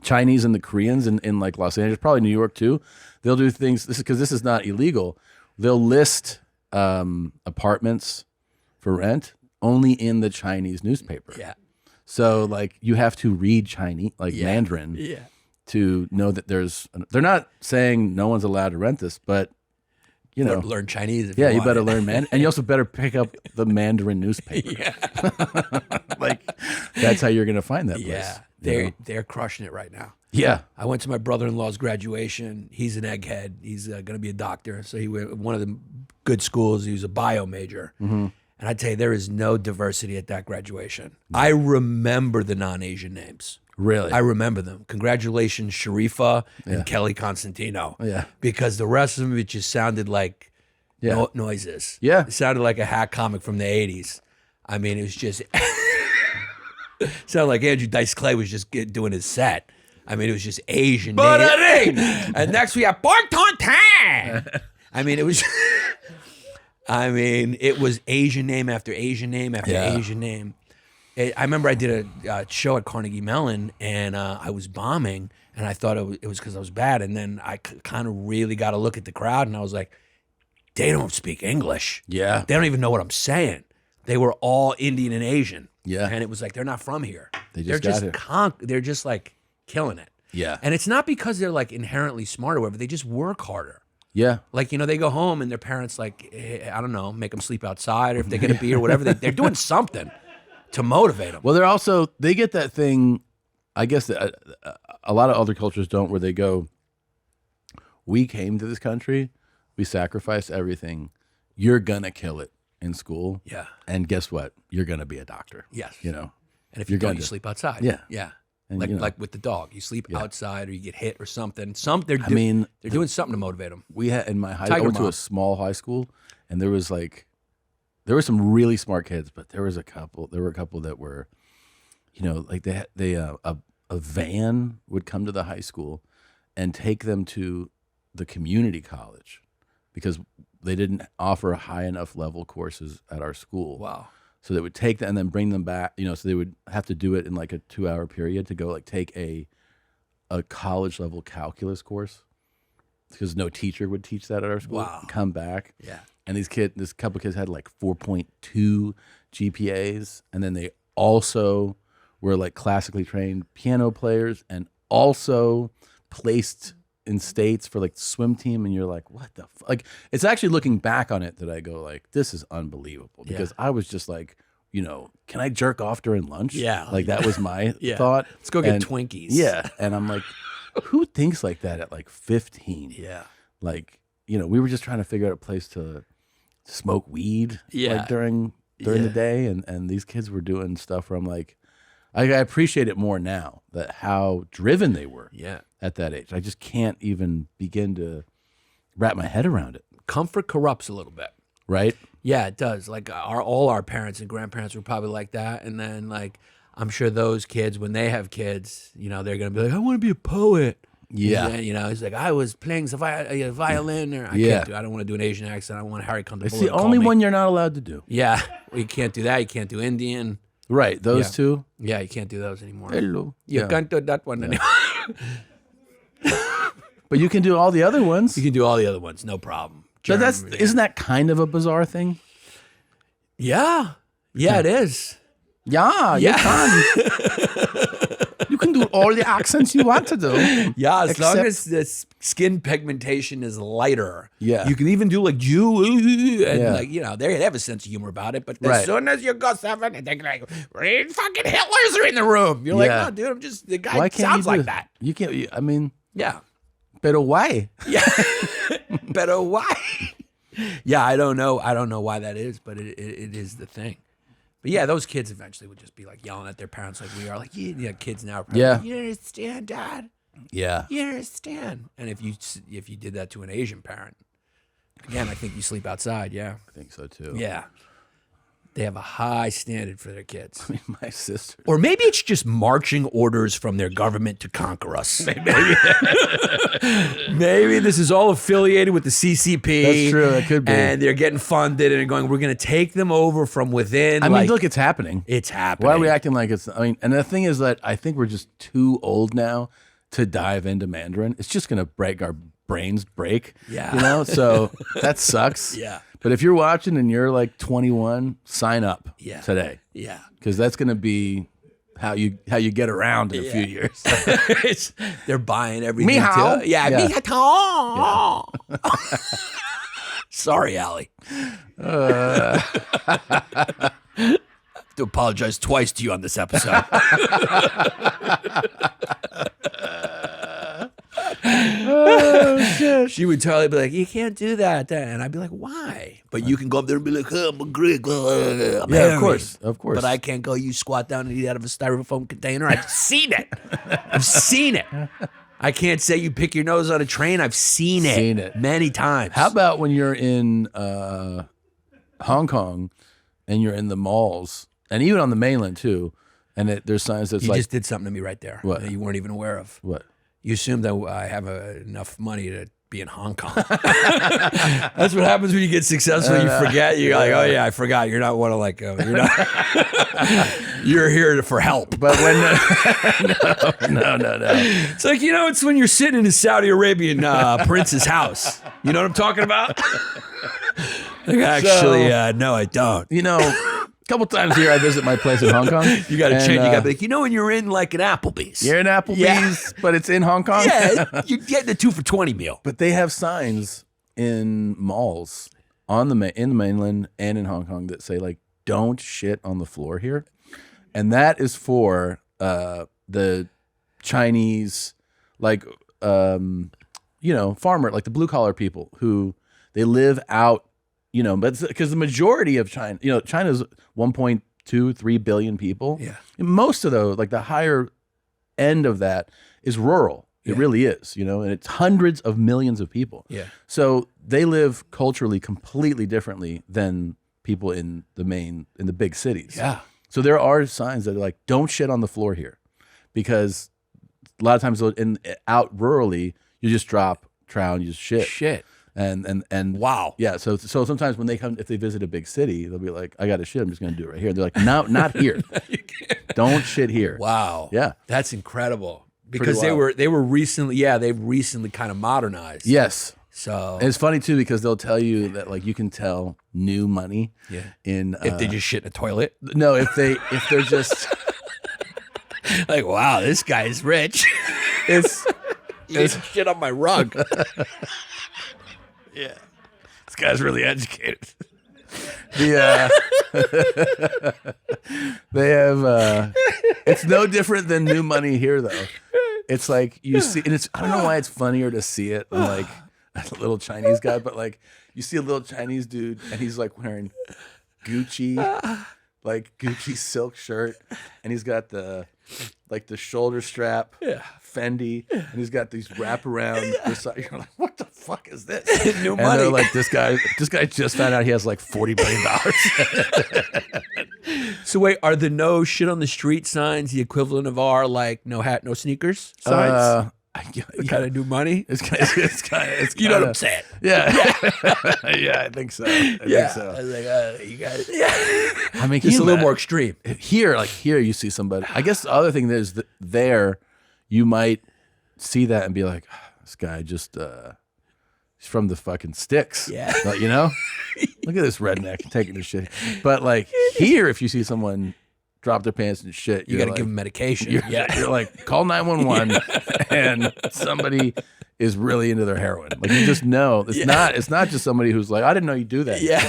B: Chinese and the Koreans in like Los Angeles, probably New York too. They'll do things. This is because this is not illegal. They'll list apartments for rent only in the Chinese newspaper.
A: Yeah.
B: So like you have to read Chinese, like Mandarin, to know that they're not saying no one's allowed to rent this, but you know,
A: learn Chinese. If
B: you
A: want.
B: better learn Mandarin, and you also better pick up the Mandarin newspaper. Like that's how you're gonna find that place.
A: Yeah, they're crushing it right now.
B: Yeah.
A: I went to my brother-in-law's graduation. He's an egghead. He's going to be a doctor. So he went one of the good schools. He was a bio major. And I tell you, there is no diversity at that graduation. I remember the non-Asian names.
B: Really?
A: I remember them. Congratulations, Sharifa and Kelly Constantino.
B: Yeah.
A: Because the rest of them, it just sounded like noises.
B: Yeah.
A: It sounded like a hack comic from the 80s. I mean, it was just... sounded like Andrew Dice Clay was just doing his set. I mean, it was just Asian name. And next we have Pork Tontan. I mean, it was... it was Asian name after Asian name after Asian name. I remember I did a show at Carnegie Mellon, and I was bombing, and I thought it was because I was bad. And then I kind of really got a look at the crowd, and I was like, they don't speak English.
B: Yeah.
A: They don't even know what I'm saying. They were all Indian and Asian.
B: Yeah.
A: And it was like, they're not from here.
B: They're
A: just like killing it.
B: Yeah.
A: And it's not because they're like inherently smart or whatever. They just work harder.
B: Yeah.
A: Like, you know, they go home and their parents like, I don't know, make them sleep outside, or if they get a beer or whatever, they're doing something to motivate them.
B: Well, they get that thing, I guess that a lot of other cultures don't, where they go, we came to this country, we sacrificed everything, you're gonna kill it in school.
A: Yeah.
B: And guess what? You're gonna be a doctor.
A: Yes.
B: You know?
A: And if you don't, you sleep outside.
B: Yeah.
A: Yeah.
B: And,
A: like
B: you know,
A: like with the dog, you sleep outside or you get hit or something. They're doing something to motivate them.
B: We had in my high
A: Tiger
B: I went to
A: Mom.
B: a small high school, and there were some really smart kids, but there were a couple that were, you know, like a van would come to the high school and take them to the community college because they didn't offer high enough level courses at our school.
A: Wow.
B: So they would take them and then bring them back, you know, so they would have to do it in like a 2-hour period to go like take a college level calculus course because no teacher would teach that at our school.
A: Wow.
B: Come back.
A: Yeah.
B: And this couple kids had like 4.2 GPAs. And then they also were like classically trained piano players and also placed in states for like the swim team. And you're like, what the fuck? Like, it's actually looking back on it that I go like, this is unbelievable because I was just like, you know, can I jerk off during lunch?
A: Yeah.
B: Like that was my
A: Yeah.
B: thought.
A: Let's go get
B: And-
A: Twinkies.
B: Yeah. And I'm like, who thinks like that at like 15?
A: Yeah.
B: Like, you know, we were just trying to figure out a place to smoke weed like during the day. And these kids were doing stuff where I'm like, I appreciate it more now that how driven they were at that age. I just can't even begin to wrap my head around it.
A: Comfort corrupts a little bit.
B: Right?
A: Yeah, it does. Like all our parents and grandparents were probably like that. And then like, I'm sure those kids, when they have kids, you know, they're going to be like, I want to be a poet.
B: Yeah.
A: You know, he's like, I was playing the violin, or I don't want to do an Asian accent. I want Harry Condon.
B: It's the only one you're not allowed to do.
A: Yeah. Well, you can't do that. You can't do Indian.
B: Right. Those two.
A: Yeah, you can't do those anymore.
B: Hello.
A: You can't do that one anymore.
B: But you can do all the other ones.
A: You can do all the other ones, no problem.
B: So
A: German,
B: isn't that kind of a bizarre thing?
A: Yeah. Yeah, it is.
B: Yeah, you can. You can do all the accents you want to do.
A: Yeah, as long
B: Except-
A: as the skin pigmentation is lighter.
B: Yeah.
A: You can even do like Jew and
B: Yeah.
A: like, you know, they have a sense of humor about it. But as
B: Right.
A: soon as you go 7, and they're like, fucking Hitlers are in the room. You're
B: Yeah.
A: like, no, dude, I'm just, the guy
B: Why can't
A: sounds
B: you do
A: like that.
B: You can't. I mean,
A: Yeah.
B: pero why?
A: Yeah. But why? Yeah, I don't know. I don't know why that is, but it is the thing. But yeah, those kids eventually would just be like yelling at their parents like we are. Like, yeah, kids now are probably
B: Yeah.
A: like, you understand, Dad?
B: Yeah.
A: You understand? And if you did that to an Asian parent, again, I think you sleep outside. Yeah.
B: I think so too.
A: Yeah. They have a high standard for their kids.
B: I mean, my sister.
A: Or maybe it's just marching orders from their government to conquer us. Maybe this is all affiliated with the CCP.
B: That's true. That could be.
A: And they're getting funded and going, we're going to take them over from within.
B: I mean,
A: like,
B: look, it's happening.
A: it's happening.
B: Why are we acting like it's? I mean, and the thing is that I think we're just too old now to dive into Mandarin, it's just gonna break our brains
A: Yeah.
B: you know. So that sucks.
A: Yeah.
B: But if you're watching and you're like 21, sign up today,
A: Yeah.
B: because that's gonna be how you get around in a few years.
A: They're buying everything.
B: Ni hao.
A: Too. Yeah.
B: Yeah.
A: Ni hao. Sorry, Allie. To apologize twice to you on this episode. She would totally be like, "You can't do that," and I'd be like, "Why?" But you can go up there and be like, oh, "I'm a Greek, I'm
B: Yeah,
A: hairy."
B: of course.
A: But I can't go. You squat down and eat out of a styrofoam container. I've seen it. I've seen it. I can't say you pick your nose on a train. I've seen it many times.
B: How about when you're in Hong Kong and you're in the malls and even on the mainland too, and there's signs that's
A: you
B: like
A: just did something to me right there
B: What?
A: that you weren't even aware of.
B: what?
A: You assume that I have enough money to be in Hong Kong. That's what happens when you get successful. You forget. You're like, oh yeah, I forgot. You're not one of like, you're not. You're here for help.
B: But when no.
A: It's like, it's when you're sitting in a Saudi Arabian prince's house. You know what I'm talking about? Like, actually, no, I don't.
B: A couple times a year I visit my place in Hong Kong.
A: You got to change. You got to be like, when you're in like an Applebee's.
B: You're in Applebee's, but it's in Hong Kong.
A: Yeah, you're getting a 2 for $20 meal.
B: But they have signs in malls in the mainland and in Hong Kong that say like, "Don't shit on the floor here," and that is for the Chinese, like farmer, like the blue collar people who they live out. But because the majority of China, China's 1.23 billion people.
A: Yeah.
B: And most of those, like the higher end of that, is rural. It really is, and it's hundreds of millions of people.
A: Yeah.
B: So they live culturally completely differently than people in the big cities.
A: Yeah.
B: So there are signs that are like, "Don't shit on the floor here," because a lot of times out rurally, you just drop trow and you just shit.
A: Shit.
B: And
A: Wow.
B: yeah, so sometimes when if they visit a big city, they'll be like, "I got to shit. I'm just going to do it right here." They're like, "No, not here. Don't shit here."
A: Wow.
B: Yeah,
A: That's incredible. Because
B: wild.
A: they were recently, they've recently kind of modernized.
B: yes.
A: So
B: And it's funny too because they'll tell you that like you can tell new money.
A: Yeah.
B: In
A: if they just shit in a toilet,
B: no, if they're just
A: like, wow, this guy's rich.
B: it's
A: It's shit on my rug.
B: yeah, this guy's really educated. They have it's no different than new money here though. It's like you see, and I don't know why it's funnier to see it than like a little Chinese guy, but like you see a little Chinese dude and he's like wearing Gucci silk shirt, and he's got the shoulder strap, Fendi, and he's got these wraparound. You're like, what the fuck is this?
A: New
B: And
A: money.
B: they're like, this guy just found out he has like $40 billion.
A: So wait, are the no shit on the street signs the equivalent of our like no hat, no sneakers signs? Kind of new money.
B: It's kind of,
A: You know what I'm saying?
B: Yeah, yeah, I think so. I think so.
A: I was like, you guys. Yeah.
B: I mean,
A: Just a little more extreme.
B: Here you see somebody. I guess the other thing is that there, you might see that and be like, this guy just he's from the fucking sticks.
A: Yeah.
B: Like, look at this redneck taking this shit. But like here, if you see someone drop their pants and shit,
A: You got to give them medication.
B: You're like, call 911 and somebody is really into their heroin. Like you just know it's not just somebody who's like, I didn't know you do that.
A: Yeah.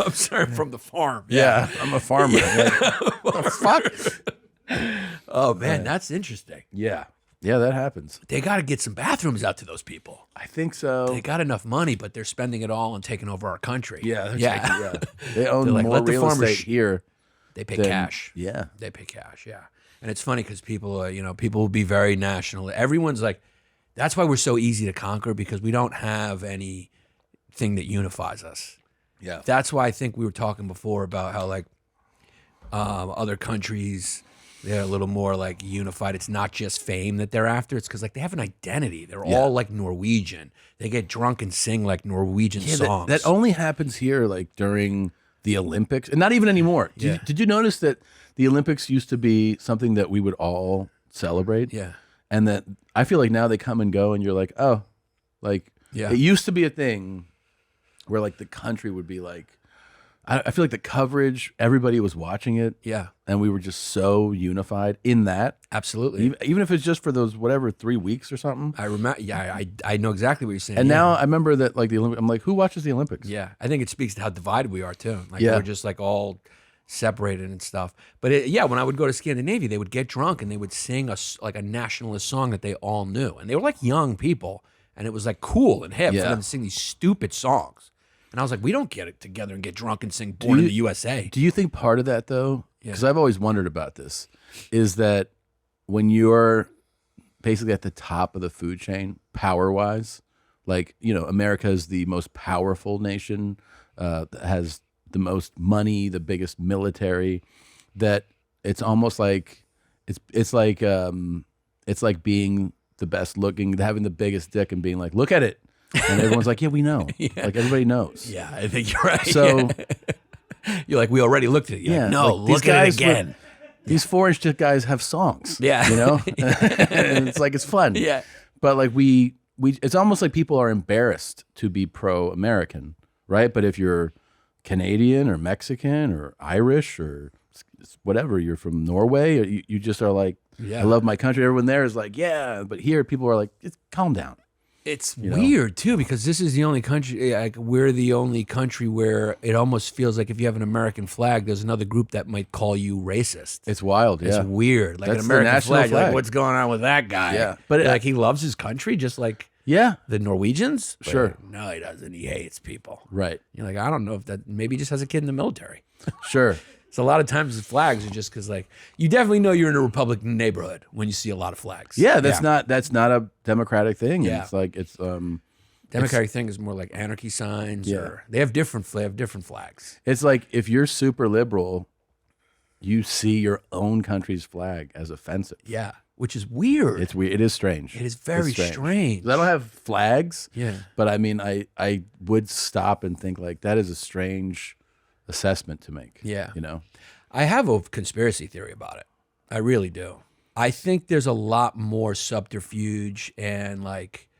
A: I'm sorry, I'm from the farm.
B: Yeah, I'm a farmer. Like, what the fuck?
A: Oh man, that's interesting.
B: Yeah, that happens.
A: They got to get some bathrooms out to those people.
B: I think so.
A: They got enough money, but they're spending it all on taking over our country.
B: Yeah,
A: Yeah.
B: They own
A: They're like,
B: more
A: let the
B: real
A: farmers
B: estate here.
A: They pay
B: than-
A: cash.
B: Yeah.
A: They pay cash, yeah. And it's funny because people, people will be very national. Everyone's like, that's why we're so easy to conquer, because we don't have anything that unifies us.
B: Yeah.
A: That's why I think we were talking before about how like other countries, they're a little more like unified. It's not just fame that they're after. It's because like they have an identity. They're all like Norwegian. They get drunk and sing like Norwegian songs.
B: That only happens here like during the Olympics, and not even anymore. Did you notice that the Olympics used to be something that we would all celebrate?
A: Yeah.
B: and that I feel like now they come and go, and you're like, oh, like it used to be a thing where like the country would be like, I feel like the coverage, everybody was watching it.
A: Yeah.
B: And we were just so unified in that.
A: Absolutely.
B: Even if it's just for those, 3 weeks or something.
A: I remember. Yeah, I know exactly what you're saying.
B: And
A: yeah.
B: now I remember that like the Olympics, I'm like, who watches the Olympics?
A: Yeah, I think it speaks to how divided we are too. Like
B: Yeah.
A: we're just like all separated and stuff. But when I would go to Scandinavia, they would get drunk and they would sing like a nationalist song that they all knew, and they were like young people, and it was like cool and hip for them to sing these stupid songs. And I was like, we don't get it together and get drunk and sing "Born in the USA."
B: Do you think part of that though, because I've always wondered about this, is that when you're basically at the top of the food chain, power-wise, like, America is the most powerful nation, that has the most money, the biggest military, that it's almost like it's like being the best looking, having the biggest dick and being like, look at it. And everyone's like, yeah, we know. Like everybody knows.
A: Yeah, I think you're right.
B: So
A: you're like, we already looked at it. You're like, no,
B: like,
A: look at it again.
B: These 4-inch dick guys have songs.
A: Yeah.
B: And it's like, it's fun.
A: Yeah.
B: But like we it's almost like people are embarrassed to be pro-American, right? But if you're Canadian or Mexican or Irish or whatever, you're from Norway, or you just are like, I love my country. Everyone there is like, yeah. But here people are like, just calm down.
A: It's weird too, because this is the only country, like we're the only country where it almost feels like if you have an American flag, there's another group that might call you racist.
B: It's wild, yeah.
A: It's weird. Like
B: That's
A: an
B: the
A: American
B: national
A: flag, you're like,
B: flag.
A: what's going on with that guy?
B: Yeah. But
A: like he loves his country just like the Norwegians? But
B: Sure.
A: no, he doesn't. He hates people.
B: Right.
A: You're like, I don't know if that, maybe he just has a kid in the military.
B: Sure.
A: So a lot of times the flags are just because like, you definitely know you're in a Republican neighborhood when you see a lot of flags.
B: Yeah, that's not a democratic thing.
A: Yeah.
B: It's like
A: Democratic thing is more like anarchy signs, or they have different flags.
B: It's like if you're super liberal, you see your own country's flag as offensive.
A: Yeah, which is weird.
B: It's weird. It is strange.
A: It is very strange.
B: I don't have flags.
A: Yeah.
B: But I mean, I would stop and think like that is a strange assessment to make.
A: Yeah.
B: I
A: I have a conspiracy theory about it. I really do. I think there's a lot more subterfuge and like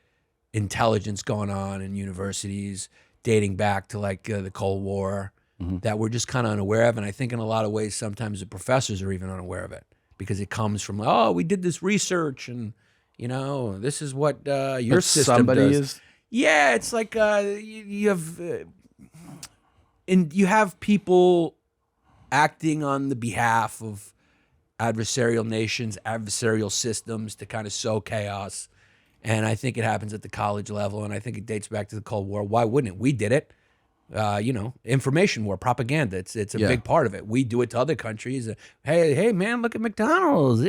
A: intelligence going on in universities dating back to like the Cold War that we're just kind of unaware of. And I think in a lot of ways, sometimes the professors are even unaware of it because it comes from, oh, we did this research and, this is what your system does. Yeah, it's like you have people acting on the behalf of adversarial nations, adversarial systems to kind of sow chaos. And I think it happens at the college level, and I think it dates back to the Cold War. Why wouldn't it? We did it. Information war, propaganda. It's a big part of it. We do it to other countries. Hey, man, look at McDonald's.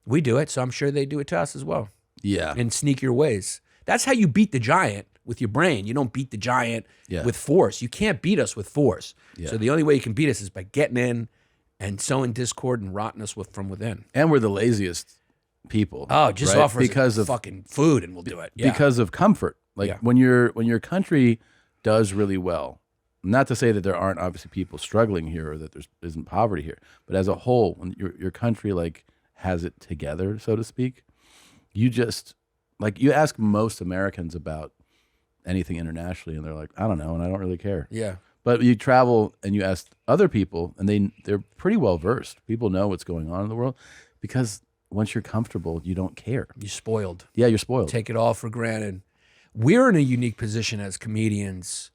A: We do it. So I'm sure they do it to us as well.
B: Yeah.
A: In sneakier ways. That's how you beat the giant with your brain. You don't beat the giant with force. You can't beat us with force.
B: Yeah.
A: So the only way you can beat us is by getting in and sowing discord and rotting us from within.
B: And we're the laziest people.
A: Oh, just
B: right?
A: offer us
B: because of
A: fucking food and we'll do it. Yeah.
B: Because of comfort. Like when your country does really well. Not to say that there aren't obviously people struggling here or that there isn't poverty here, but as a whole, when your country like has it together, so to speak, you just like you ask most Americans about anything internationally, and they're like, I don't know, and I don't really care.
A: Yeah.
B: But you travel and you ask other people, and they're pretty well versed. People know what's going on in the world because once you're comfortable, you don't care.
A: You're spoiled.
B: Yeah, you're spoiled.
A: Take it all for granted. We're in a unique position as comedians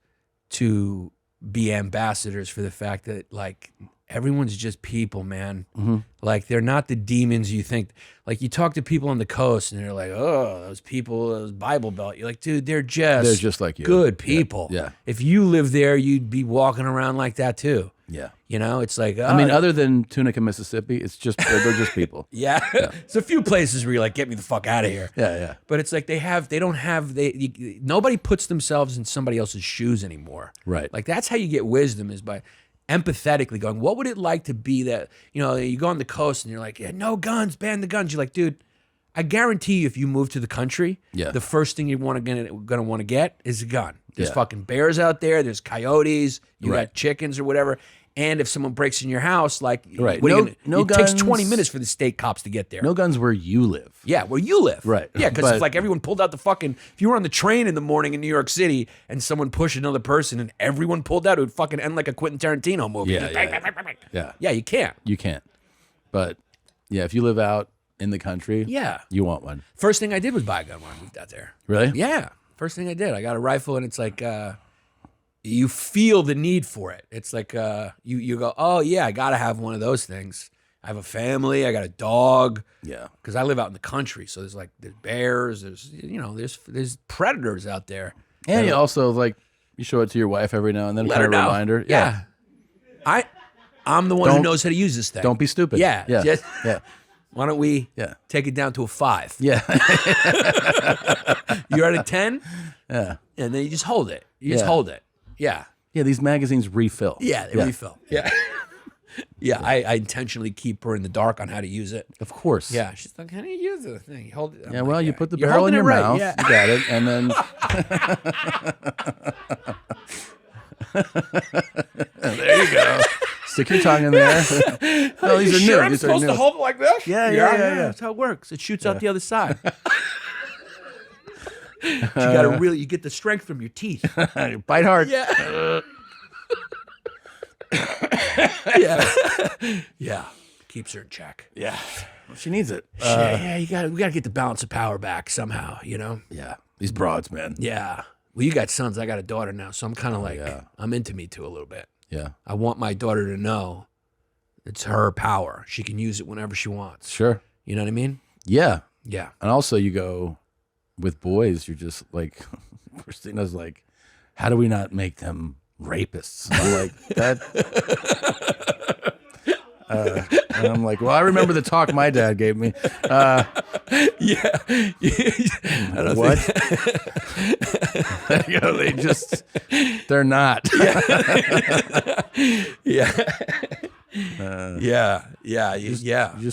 A: to be ambassadors for the fact that like everyone's just people, man.
B: Mm-hmm.
A: Like they're not the demons you think. Like you talk to people on the coast and they're like, oh, those people, those Bible Belt. You're like, dude, they're just
B: like you.
A: good people.
B: Yeah.
A: If you live there, you'd be walking around like that too.
B: Yeah.
A: It's like,
B: I mean, other than Tunica, Mississippi, they're just people.
A: yeah. There's a few places where you're like, get me the fuck out of here.
B: Yeah.
A: But it's like nobody puts themselves in somebody else's shoes anymore.
B: Right.
A: Like that's how you get wisdom is by empathetically going, what would it like to be that, you go on the coast and you're like, yeah, no guns, ban the guns. You're like, dude, I guarantee you if you move to the country, the first thing you're gonna want to get is a gun. There's fucking bears out there, there's coyotes, you got chickens or whatever. And if someone breaks in your house, like,
B: Right.
A: what are
B: No-
A: you gonna,
B: no
A: it takes
B: guns.
A: 20 minutes for the state cops to get there.
B: No guns where you live.
A: Yeah, where you live.
B: Right.
A: Yeah, because
B: But-
A: if like everyone pulled out the fucking, if you were on the train in the morning in New York City and someone pushed another person and everyone pulled out, it would fucking end like a Quentin Tarantino movie.
B: Yeah,
A: Just
B: yeah,
A: bang, bang, bang, bang.
B: Yeah.
A: Yeah, you can't.
B: You can't. But yeah, if you live out in the country,
A: Yeah.
B: you want one.
A: First thing I did was buy a gun when I moved out there.
B: Really?
A: Yeah. First thing I did, I got a rifle, and it's like you feel the need for it. It's like you go, oh yeah, I gotta have one of those things. I have a family, I got a dog.
B: Yeah.
A: Because I live out in the country, so there's bears, there's predators out there.
B: And you also like you show it to your wife every now and then,
A: Let
B: kind
A: her
B: of
A: know.
B: reminder.
A: Yeah. I'm the one who
B: Don't-
A: knows how to use this thing.
B: Don't be stupid.
A: Yeah.
B: Yeah.
A: Just-
B: Yeah.
A: Why don't we
B: Yeah.
A: take it down to a 5?
B: Yeah.
A: You're at a 10,
B: Yeah.
A: and then you just hold it. You just
B: Yeah.
A: hold it. Yeah.
B: Yeah. These magazines refill.
A: Yeah, they refill. Yeah. Yeah, I intentionally keep her in the dark on how to use it.
B: Of course.
A: Yeah, she's like, how do you use the thing? You hold it. I'm
B: Yeah.
A: like,
B: Well, you put the
A: You're
B: barrel in
A: holding
B: your
A: it right,
B: mouth.
A: yeah.
B: You got it. And then there you go. Stick your tongue in there. No, these are new.
A: Sure, I'm
B: These are
A: supposed
B: new.
A: to hold it like this?
B: Yeah.
A: That's how it works. It shoots out the other side. You gotta you get the strength from your teeth.
B: Bite hard.
A: Yeah. Yeah. Yeah. Keeps her in check.
B: Yeah. Well, she needs it.
A: Yeah, we gotta get the balance of power back somehow, you know?
B: Yeah. These broads, man.
A: Yeah. Well, you got sons, I got a daughter now, so I'm kind of
B: yeah.
A: I'm into me too a little bit.
B: Yeah.
A: I want my daughter to know it's her power. She can use it whenever she wants.
B: Sure.
A: You know what I mean?
B: Yeah.
A: Yeah.
B: And also, you go with boys, you're just like, Christina's like, how do we not make them rapists? And I'm like, that. And I'm like, well, I remember the talk my dad gave me.
A: Yeah.
B: What? You know, they're not.
A: Yeah. Yeah. Yeah. You
B: just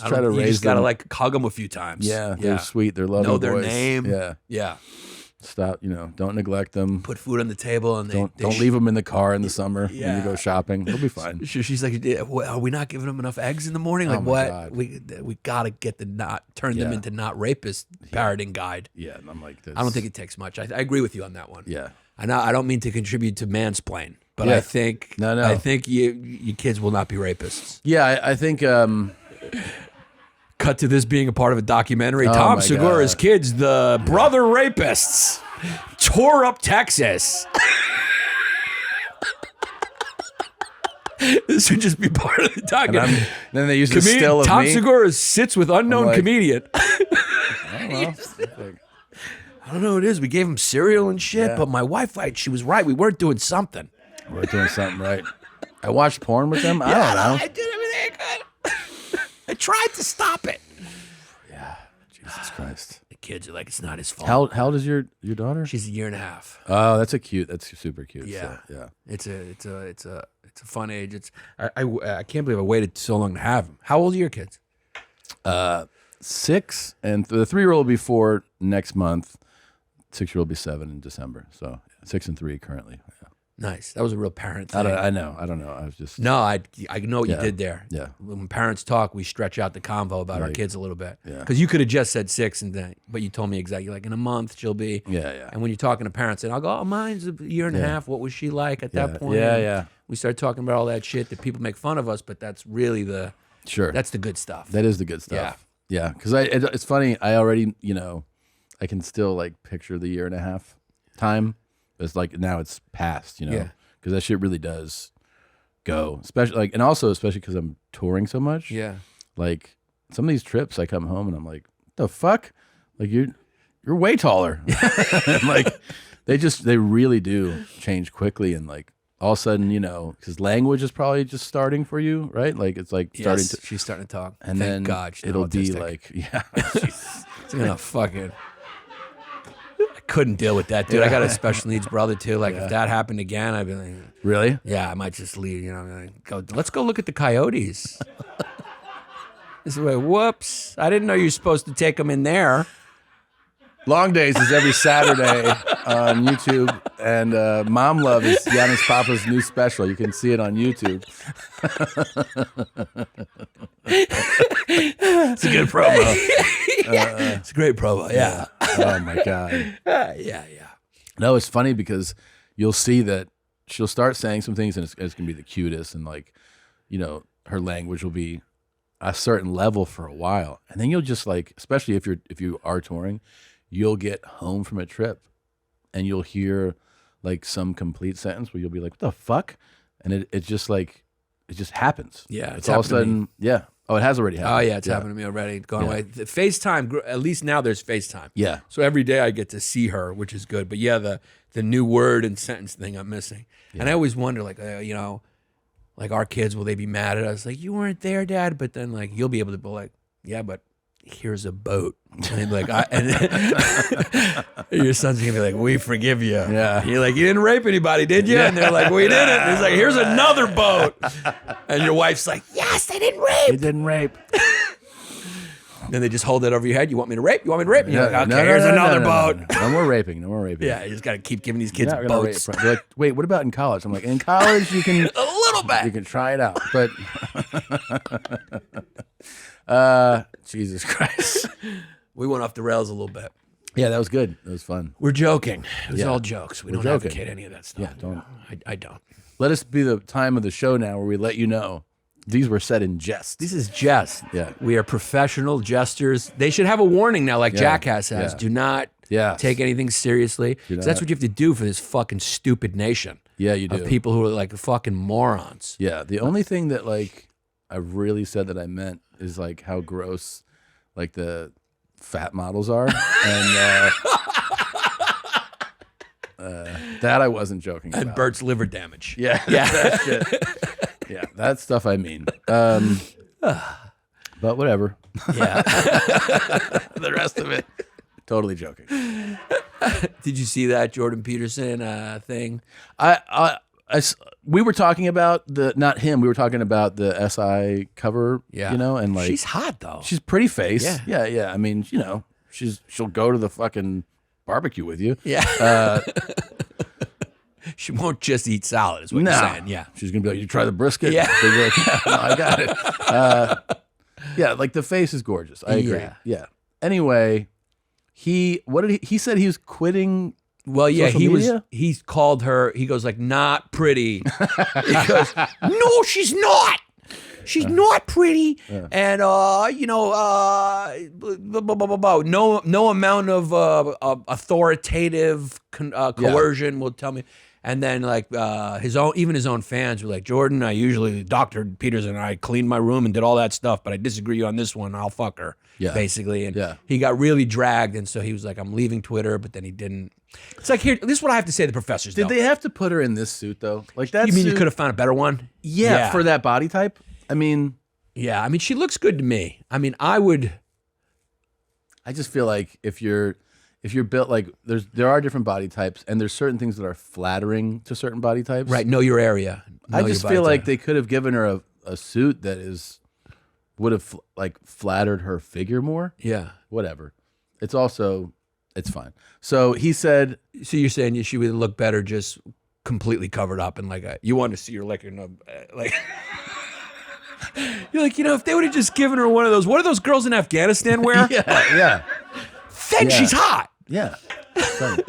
A: I
B: try
A: don't-
B: to
A: you
B: raise
A: just gotta
B: them.
A: like hug them a few times.
B: Yeah, they're sweet. They're loving
A: Know their
B: boys.
A: name.
B: Yeah.
A: Yeah.
B: Stop, don't neglect them.
A: Put food on the table and
B: Don't leave them in the car in the summer when
A: Yeah.
B: you go shopping. They'll be fine.
A: She's like, are we not giving them enough eggs in the morning? Like
B: Oh my
A: what?
B: God.
A: We gotta get turn them
B: Yeah.
A: into not rapist parenting guide.
B: Yeah, and I'm like,
A: I don't think it takes much. I agree with you on that one.
B: Yeah.
A: I don't mean to contribute to mansplain, but
B: Yeah.
A: I think
B: No.
A: I think you kids will not be rapists.
B: Yeah, I think.
A: Cut to this being a part of a documentary.
B: Oh
A: Tom
B: my
A: Segura's
B: God.
A: kids, the brother rapists, tore up Texas. This would just be part of the documentary.
B: Then they use a still of
A: Tom
B: me.
A: Segura sits with unknown
B: like-
A: comedian.
B: I don't know. Like,
A: I don't know what it is. We gave him cereal and shit,
B: Yeah.
A: but my wife, she was right. We weren't doing something.
B: we're doing something right. I watched porn with them. I don't know.
A: I did everything I could. I tried to stop it.
B: Jesus Christ.
A: The kids are like, it's not his fault.
B: How old is your daughter?
A: She's 1.5 years.
B: Oh, that's super cute.
A: Yeah.
B: So, yeah.
A: It's a fun age. I can't believe I waited so long to have him. How old are your kids?
B: 6 and the 3-year-old will be 4 next month. 6-year-old will be 7 in December. So 6 and 3 currently. Yeah.
A: Nice. That was a real parent thing.
B: I know. I don't know. I was just.
A: No, I know what you
B: Yeah.
A: did there.
B: Yeah.
A: When parents talk, we stretch out the convo about our
B: Right.
A: kids a little bit.
B: Yeah.
A: Because you could have just said 6, but you told me exactly like in a month she'll be.
B: Yeah.
A: And when you're talking to parents, and I'll go, oh, mine's a year and a half. What was she like at that point?
B: Yeah,
A: And
B: yeah.
A: We start talking about all that shit that people make fun of us, but that's really
B: Sure.
A: that's the good stuff.
B: That is the good stuff. Yeah. Because it's funny. I already, I can still like picture the 1.5 years time. It's like now it's past,
A: Yeah.
B: Because that shit really does go, especially because I'm touring so much.
A: Yeah.
B: Like some of these trips, I come home and I'm like, the fuck, like you're way taller. And like they really do change quickly, and like all of a sudden, because language is probably just starting for you, right? Like it's like starting
A: Yes,
B: to,
A: she's starting to talk.
B: and
A: Thank
B: then
A: God she's
B: it'll
A: not
B: be
A: autistic.
B: like, yeah,
A: It's gonna fucking. I couldn't deal with that, dude. I got a special needs brother too. Like if that happened again, I'd be like,
B: really?
A: yeah, I might just leave. Let's go look at the coyotes. This way, whoops! I didn't know you were supposed to take them in there.
B: Long Days is every Saturday on YouTube, and Mom Love is Yannis Pappas' new special. You can see it on YouTube. It's a good promo.
A: It's a great promo. Yeah.
B: Oh my God.
A: Yeah.
B: No, it's funny because you'll see that she'll start saying some things, and it's gonna be the cutest, and like, you know, her language will be a certain level for a while, and then you'll just like, especially if you are touring, you'll get home from a trip, and you'll hear like some complete sentence where you'll be like, "What the fuck?" And it's just like, it just happens.
A: Yeah,
B: it's all of a sudden, yeah. Oh, it has already happened.
A: Oh, yeah, it's happened to me already. Going away. The FaceTime, at least now there's FaceTime.
B: Yeah.
A: So every day I get to see her, which is good. But yeah, the new word and sentence thing I'm missing. Yeah. And I always wonder, like, you know, like our kids, will they be mad at us? Like, you weren't there, Dad. But then, like, you'll be able to be like, yeah, but here's a boat. And like, your son's gonna be like, we forgive you.
B: Yeah.
A: You're like, you didn't rape anybody, did you? Yeah. And they're like, we didn't. And he's like, here's another boat. And your wife's like, yes, they didn't rape.
B: They didn't rape.
A: Then they just hold it over your head. You want me to rape? You want me to rape? And you're like, okay, here's another boat.
B: No more raping. No more raping.
A: Yeah, you just got to keep giving these kids
B: You're not gonna
A: boats.
B: rape. They're like, wait, what about in college? I'm like, in college you can
A: A little bit.
B: you can try it out, but Jesus Christ.
A: We went off the rails a little bit.
B: Yeah, that was good. That was fun.
A: We're joking. It was
B: Yeah.
A: all jokes. We
B: We're
A: don't
B: joking.
A: advocate any of that stuff.
B: Yeah, don't.
A: I don't.
B: Let us be the time of the show now where we let you know these were said in jest.
A: This is jest.
B: Yeah.
A: We are professional jesters. They should have a warning now, like
B: Yeah.
A: Jackass has.
B: Yeah.
A: Do not
B: Yes.
A: take anything seriously.
B: Do
A: 'Cause that's
B: not.
A: what you have to do for this fucking stupid nation
B: Yeah, you do.
A: of people who are like fucking morons.
B: Yeah, the only thing that like I really said that I meant is like how gross like the fat models are, and that I wasn't joking
A: And
B: about.
A: Bert's liver damage.
B: Yeah,
A: Yeah.
B: that shit. Yeah, that stuff I mean. But whatever.
A: Yeah.
B: The rest of it, totally joking.
A: Did you see that Jordan Peterson thing?
B: We were talking about not him. We were talking about the SI cover.
A: Yeah.
B: You know, and like
A: She's hot though.
B: she's pretty face.
A: Yeah.
B: Yeah. I mean, you know, she'll go to the fucking barbecue with you.
A: Yeah. She won't just eat salad, is what
B: No.
A: you're saying. Yeah.
B: She's gonna be like, "You try the brisket?"
A: Yeah.
B: They'll be like, "Yeah, no, I got it." Yeah, like the face is gorgeous. I agree.
A: Yeah.
B: Yeah. Anyway, he said he was quitting.
A: Well, yeah,
B: Social media?
A: he called her, he goes like, not pretty. He goes, no, she's not. She's not pretty. And, you know, blah, blah, blah, blah, blah. No amount of authoritative coercion will tell me. And then like even his own fans were like, Jordan, I usually, Dr. Peterson and I cleaned my room and did all that stuff, but I disagree on this one. I'll fuck her, basically. And he got really dragged. And so he was like, I'm leaving Twitter, but then he didn't. It's like, here, this is what I have to say to the professors.
B: Did they have to put her in this suit though? Like that?
A: You mean
B: suit,
A: you could have found a better one?
B: Yeah, for that body type. I mean,
A: yeah. I mean, she looks good to me. I mean, I
B: just feel like if you're built like there are different body types, and there's certain things that are flattering to certain body types.
A: right. Know your area.
B: I
A: Know
B: just
A: your
B: feel
A: body
B: like
A: type.
B: they could have given her a suit that would have like flattered her figure more.
A: Yeah.
B: Whatever. It's fine. So he said,
A: So you're saying she would look better just completely covered up and like you want to see her like you're like, you know, if they would have just given her one of those, what do those girls in Afghanistan wear?
B: yeah.
A: Then she's hot.
B: Yeah. Stunning.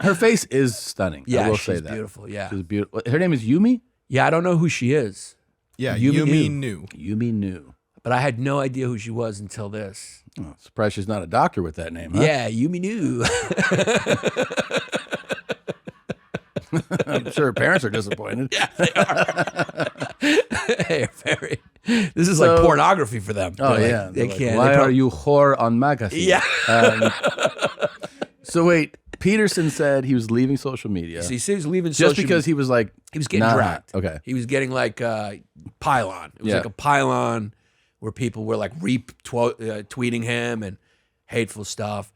B: Her face is stunning.
A: Yeah,
B: I will
A: she's
B: say that.
A: beautiful. Yeah.
B: She's beautiful. Her name is Yumi?
A: Yeah, I don't know who she is.
F: Yeah,
A: Yumi
F: knew.
B: Yumi Nu.
A: But I had no idea who she was until this.
B: Oh, surprised she's not a doctor with that name, huh?
A: Yeah, Yumi knew.
B: I'm sure her parents are disappointed.
A: Hey, very. This is like pornography for them.
B: Oh,
A: They're like-
B: yeah.
A: they
B: They're like,
A: can't.
B: why
A: they
B: are you whore on magazine?
A: Yeah.
B: So wait, Peterson said he was leaving social media
A: So he said he was leaving
B: just
A: social
B: because he was like,
A: he was getting
B: nah.
A: dragged.
B: Okay.
A: He was getting like pylon. It was
B: Yeah.
A: like a pylon where people were like tweeting him and hateful stuff.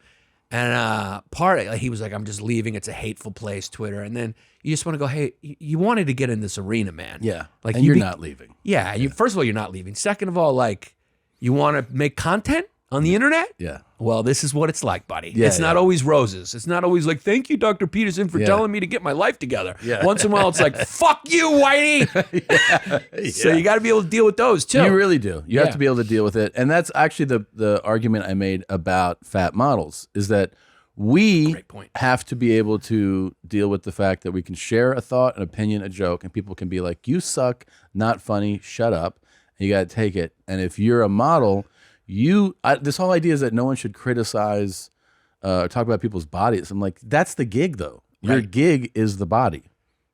A: And part of it, he was like, I'm just leaving. It's a hateful place, Twitter. And then you just want to go, hey, you wanted to get in this arena, man.
B: Yeah.
A: Like
B: you're not leaving.
A: Yeah. You, first of all, you're not leaving. Second of all, like you want to make content On the internet?
B: Yeah.
A: Well, this is what it's like, buddy.
B: Yeah,
A: It's not
B: yeah.
A: always roses. It's not always like, thank you, Dr. Peterson, for
B: Yeah.
A: telling me to get my life together.
B: Yeah.
A: Once in a while, it's like, fuck you, Whitey. So you got to be able to deal with those, too.
B: You really do. You
A: Yeah.
B: have to be able to deal with it. And that's actually the argument I made about fat models is that we
A: Great point.
B: have to be able to deal with the fact that we can share a thought, an opinion, a joke, and people can be like, you suck, not funny, shut up. And you got to take it. And if you're a model, this whole idea is that no one should criticize or talk about people's bodies. I'm like, that's the gig, though. Your
A: Right.
B: gig is the body.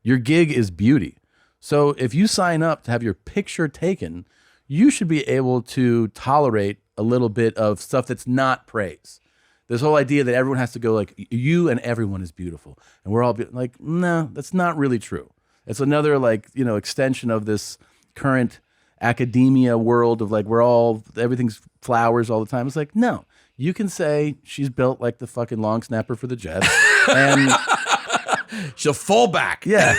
B: Your gig is beauty. So if you sign up to have your picture taken, you should be able to tolerate a little bit of stuff that's not praise. This whole idea that everyone has to go like, you and everyone is beautiful. And we're all like, no, that's not really true. It's another extension of this current academia world of like, everything's flowers all the time. It's like, no, you can say she's built like the fucking long snapper for the Jets. And
A: She'll fall back.
B: yeah.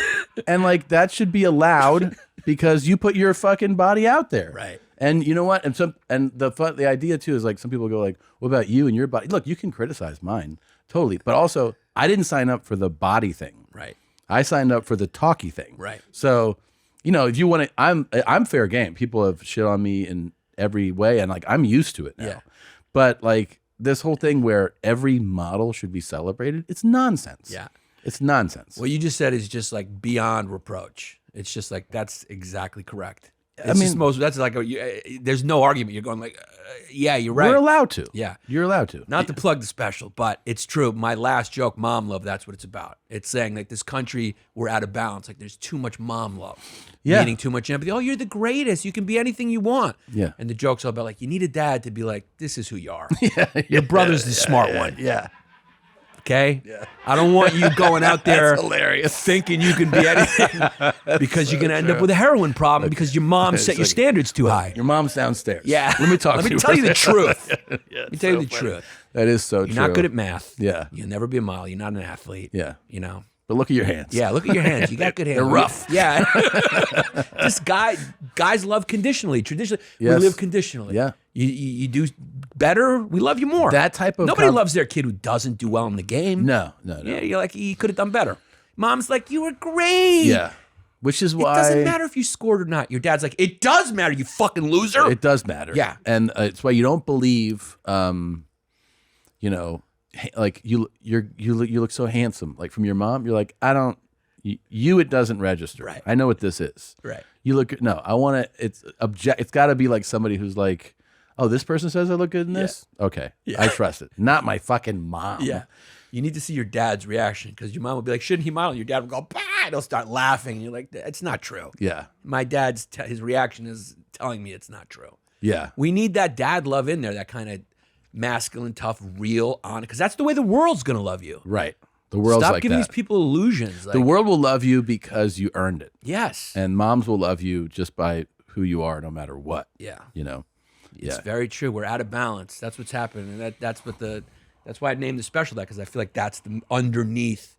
B: And like that should be allowed because you put your fucking body out there.
A: Right.
B: And you know what? And the idea too is like some people go like, what about you and your body? Look, you can criticize mine. Totally. But also I didn't sign up for the body thing.
A: Right.
B: I signed up for the talky thing.
A: Right.
B: So, if you want to, I'm fair game. People have shit on me in every way and like I'm used to it now.
A: Yeah.
B: But like this whole thing where every model should be celebrated, it's nonsense.
A: Yeah.
B: It's nonsense.
A: What you just said is just like beyond reproach. It's just like, that's exactly correct.
B: I mean,
A: that's like, there's no argument. You're going like, yeah, you're right.
B: We're allowed to.
A: Yeah.
B: You're allowed to.
A: Not to plug the special, but it's true. My last joke, mom love, that's what it's about. It's saying like this country, we're out of balance. Like there's too much mom love.
B: Yeah.
A: Needing too much empathy. Oh, you're the greatest. You can be anything you want.
B: Yeah.
A: And the joke's all about like, you need a dad to be like, this is who you are. Your brother's the smart one.
B: Yeah.
A: Okay? Yeah. I don't want you going out there
B: hilarious.
A: thinking you can be anything because you're going to end up with a heroin problem because your mom set your standards too high.
B: Your mom's downstairs.
A: Yeah.
B: Let me talk to you.
A: Let me tell you the truth.
B: Yeah,
A: Let me tell you the truth.
B: That is so true.
A: You're not good at math.
B: Yeah.
A: You'll never be a model. You're not an athlete.
B: Yeah.
A: You know?
B: But look at your hands.
A: Yeah, look at your hands. You got good hands.
B: They're rough.
A: Yeah. This guys love conditionally. Traditionally,
B: Yes.
A: we live conditionally.
B: Yeah.
A: You do better, we love you more.
B: That type of
A: Nobody loves their kid who doesn't do well in the game.
B: No.
A: Yeah, you're like, he could have done better. Mom's like, you were great.
B: Yeah. Which is
A: It
B: why
A: doesn't matter if you scored or not. Your dad's like, it does matter, you fucking loser.
B: It does matter.
A: Yeah.
B: And it's why you don't believe like you look so handsome. Like from your mom, you're like, I don't it doesn't register.
A: Right.
B: I know what this is.
A: Right.
B: You look no, I want to it's got to be like somebody who's like, oh, this person says I look good in this? Okay.
A: Yeah.
B: I trust it. Not my fucking mom.
A: Yeah. You need to see your dad's reaction because your mom will be like, shouldn't he model? Your dad will go, bah! And he'll start laughing. And you're like, it's not true.
B: Yeah.
A: My dad's, his reaction is telling me it's not true.
B: Yeah.
A: We need that dad love in there, that kind of masculine, tough, real, honest, because that's the way the world's going to love you.
B: Right. The world's
A: Stop
B: like
A: giving
B: that.
A: these people illusions. Like,
B: The world will love you because you earned it.
A: yes.
B: And moms will love you just by who you are no matter what.
A: Yeah.
B: Yeah.
A: It's very true. We're out of balance. That's what's happening. And that's why I named the special that, because I feel like that's the underneath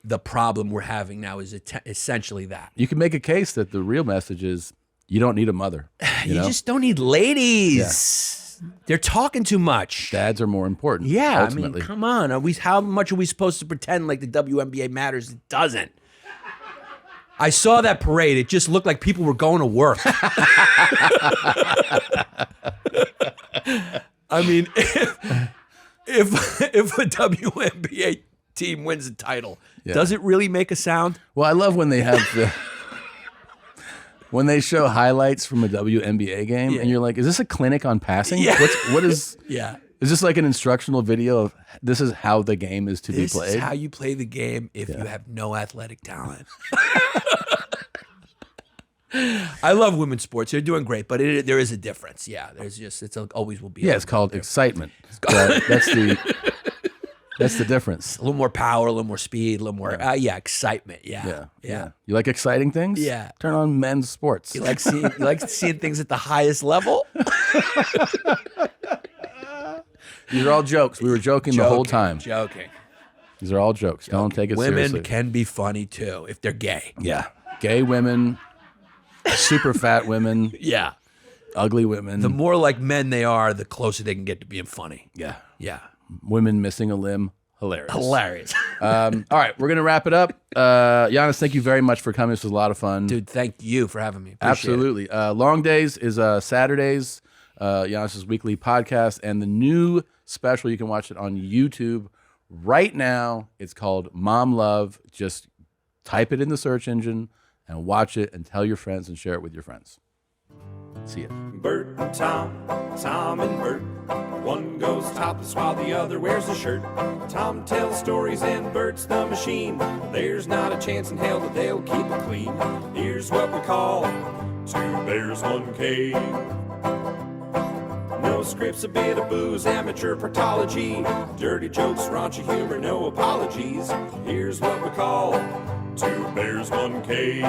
A: the problem we're having now is essentially that.
B: You can make a case that the real message is you don't need a mother.
A: You
B: know?
A: just don't need ladies. They're talking too much.
B: Dads are more important.
A: Yeah,
B: ultimately.
A: I mean, come on. How much are we supposed to pretend like the WNBA matters? It doesn't. I saw that parade. It just looked like people were going to work. I mean, if a WNBA team wins a title, does it really make a sound?
B: Well, I love when they have when they show highlights from a WNBA game, and you're like, "Is this a clinic on passing?
A: Yeah.
B: What is?
A: Yeah.
B: Is this like an instructional video of this is how the game is to
A: This
B: be played?
A: is how you play the game if you have no athletic talent. I love women's sports. They're doing great, but there is a difference. Yeah, always will be.
B: Yeah, it's called excitement. That's the difference.
A: A little more power, a little more speed, a little more excitement. Yeah.
B: You like exciting things?
A: Yeah.
B: Turn on men's sports.
A: You like seeing things at the highest level?
B: These are all jokes. We were joking the whole time.
A: Joking.
B: These are all jokes. Don't take it
A: Women
B: seriously.
A: can be funny too if they're gay.
B: Yeah. Gay women, super fat women,
A: Yeah.
B: ugly women.
A: The more like men they are, the closer they can get to being funny.
B: Yeah.
A: Yeah.
B: Women missing a limb. Hilarious.
A: Hilarious.
B: All right, we're going to wrap it up. Yannis, thank you very much for coming. This was a lot of fun.
A: Dude, thank you for having me. Appreciate
B: Absolutely. Long Days is Saturdays, Yannis's weekly podcast, and the new special, you can watch it on YouTube right now. It's called Mom Love. Just type it in the search engine and watch it and tell your friends and share it with your friends. See ya.
F: Bert and Tom, Tom and Bert. One goes topless while the other wears a shirt. Tom tells stories and Bert's the machine. There's not a chance in hell that they'll keep it clean. Here's what we call 2 Bears, 1 Cave. No scripts, a bit of booze, amateur partology. Dirty jokes, raunchy humor, no apologies. Here's what we call 2 Bears, 1 Cave.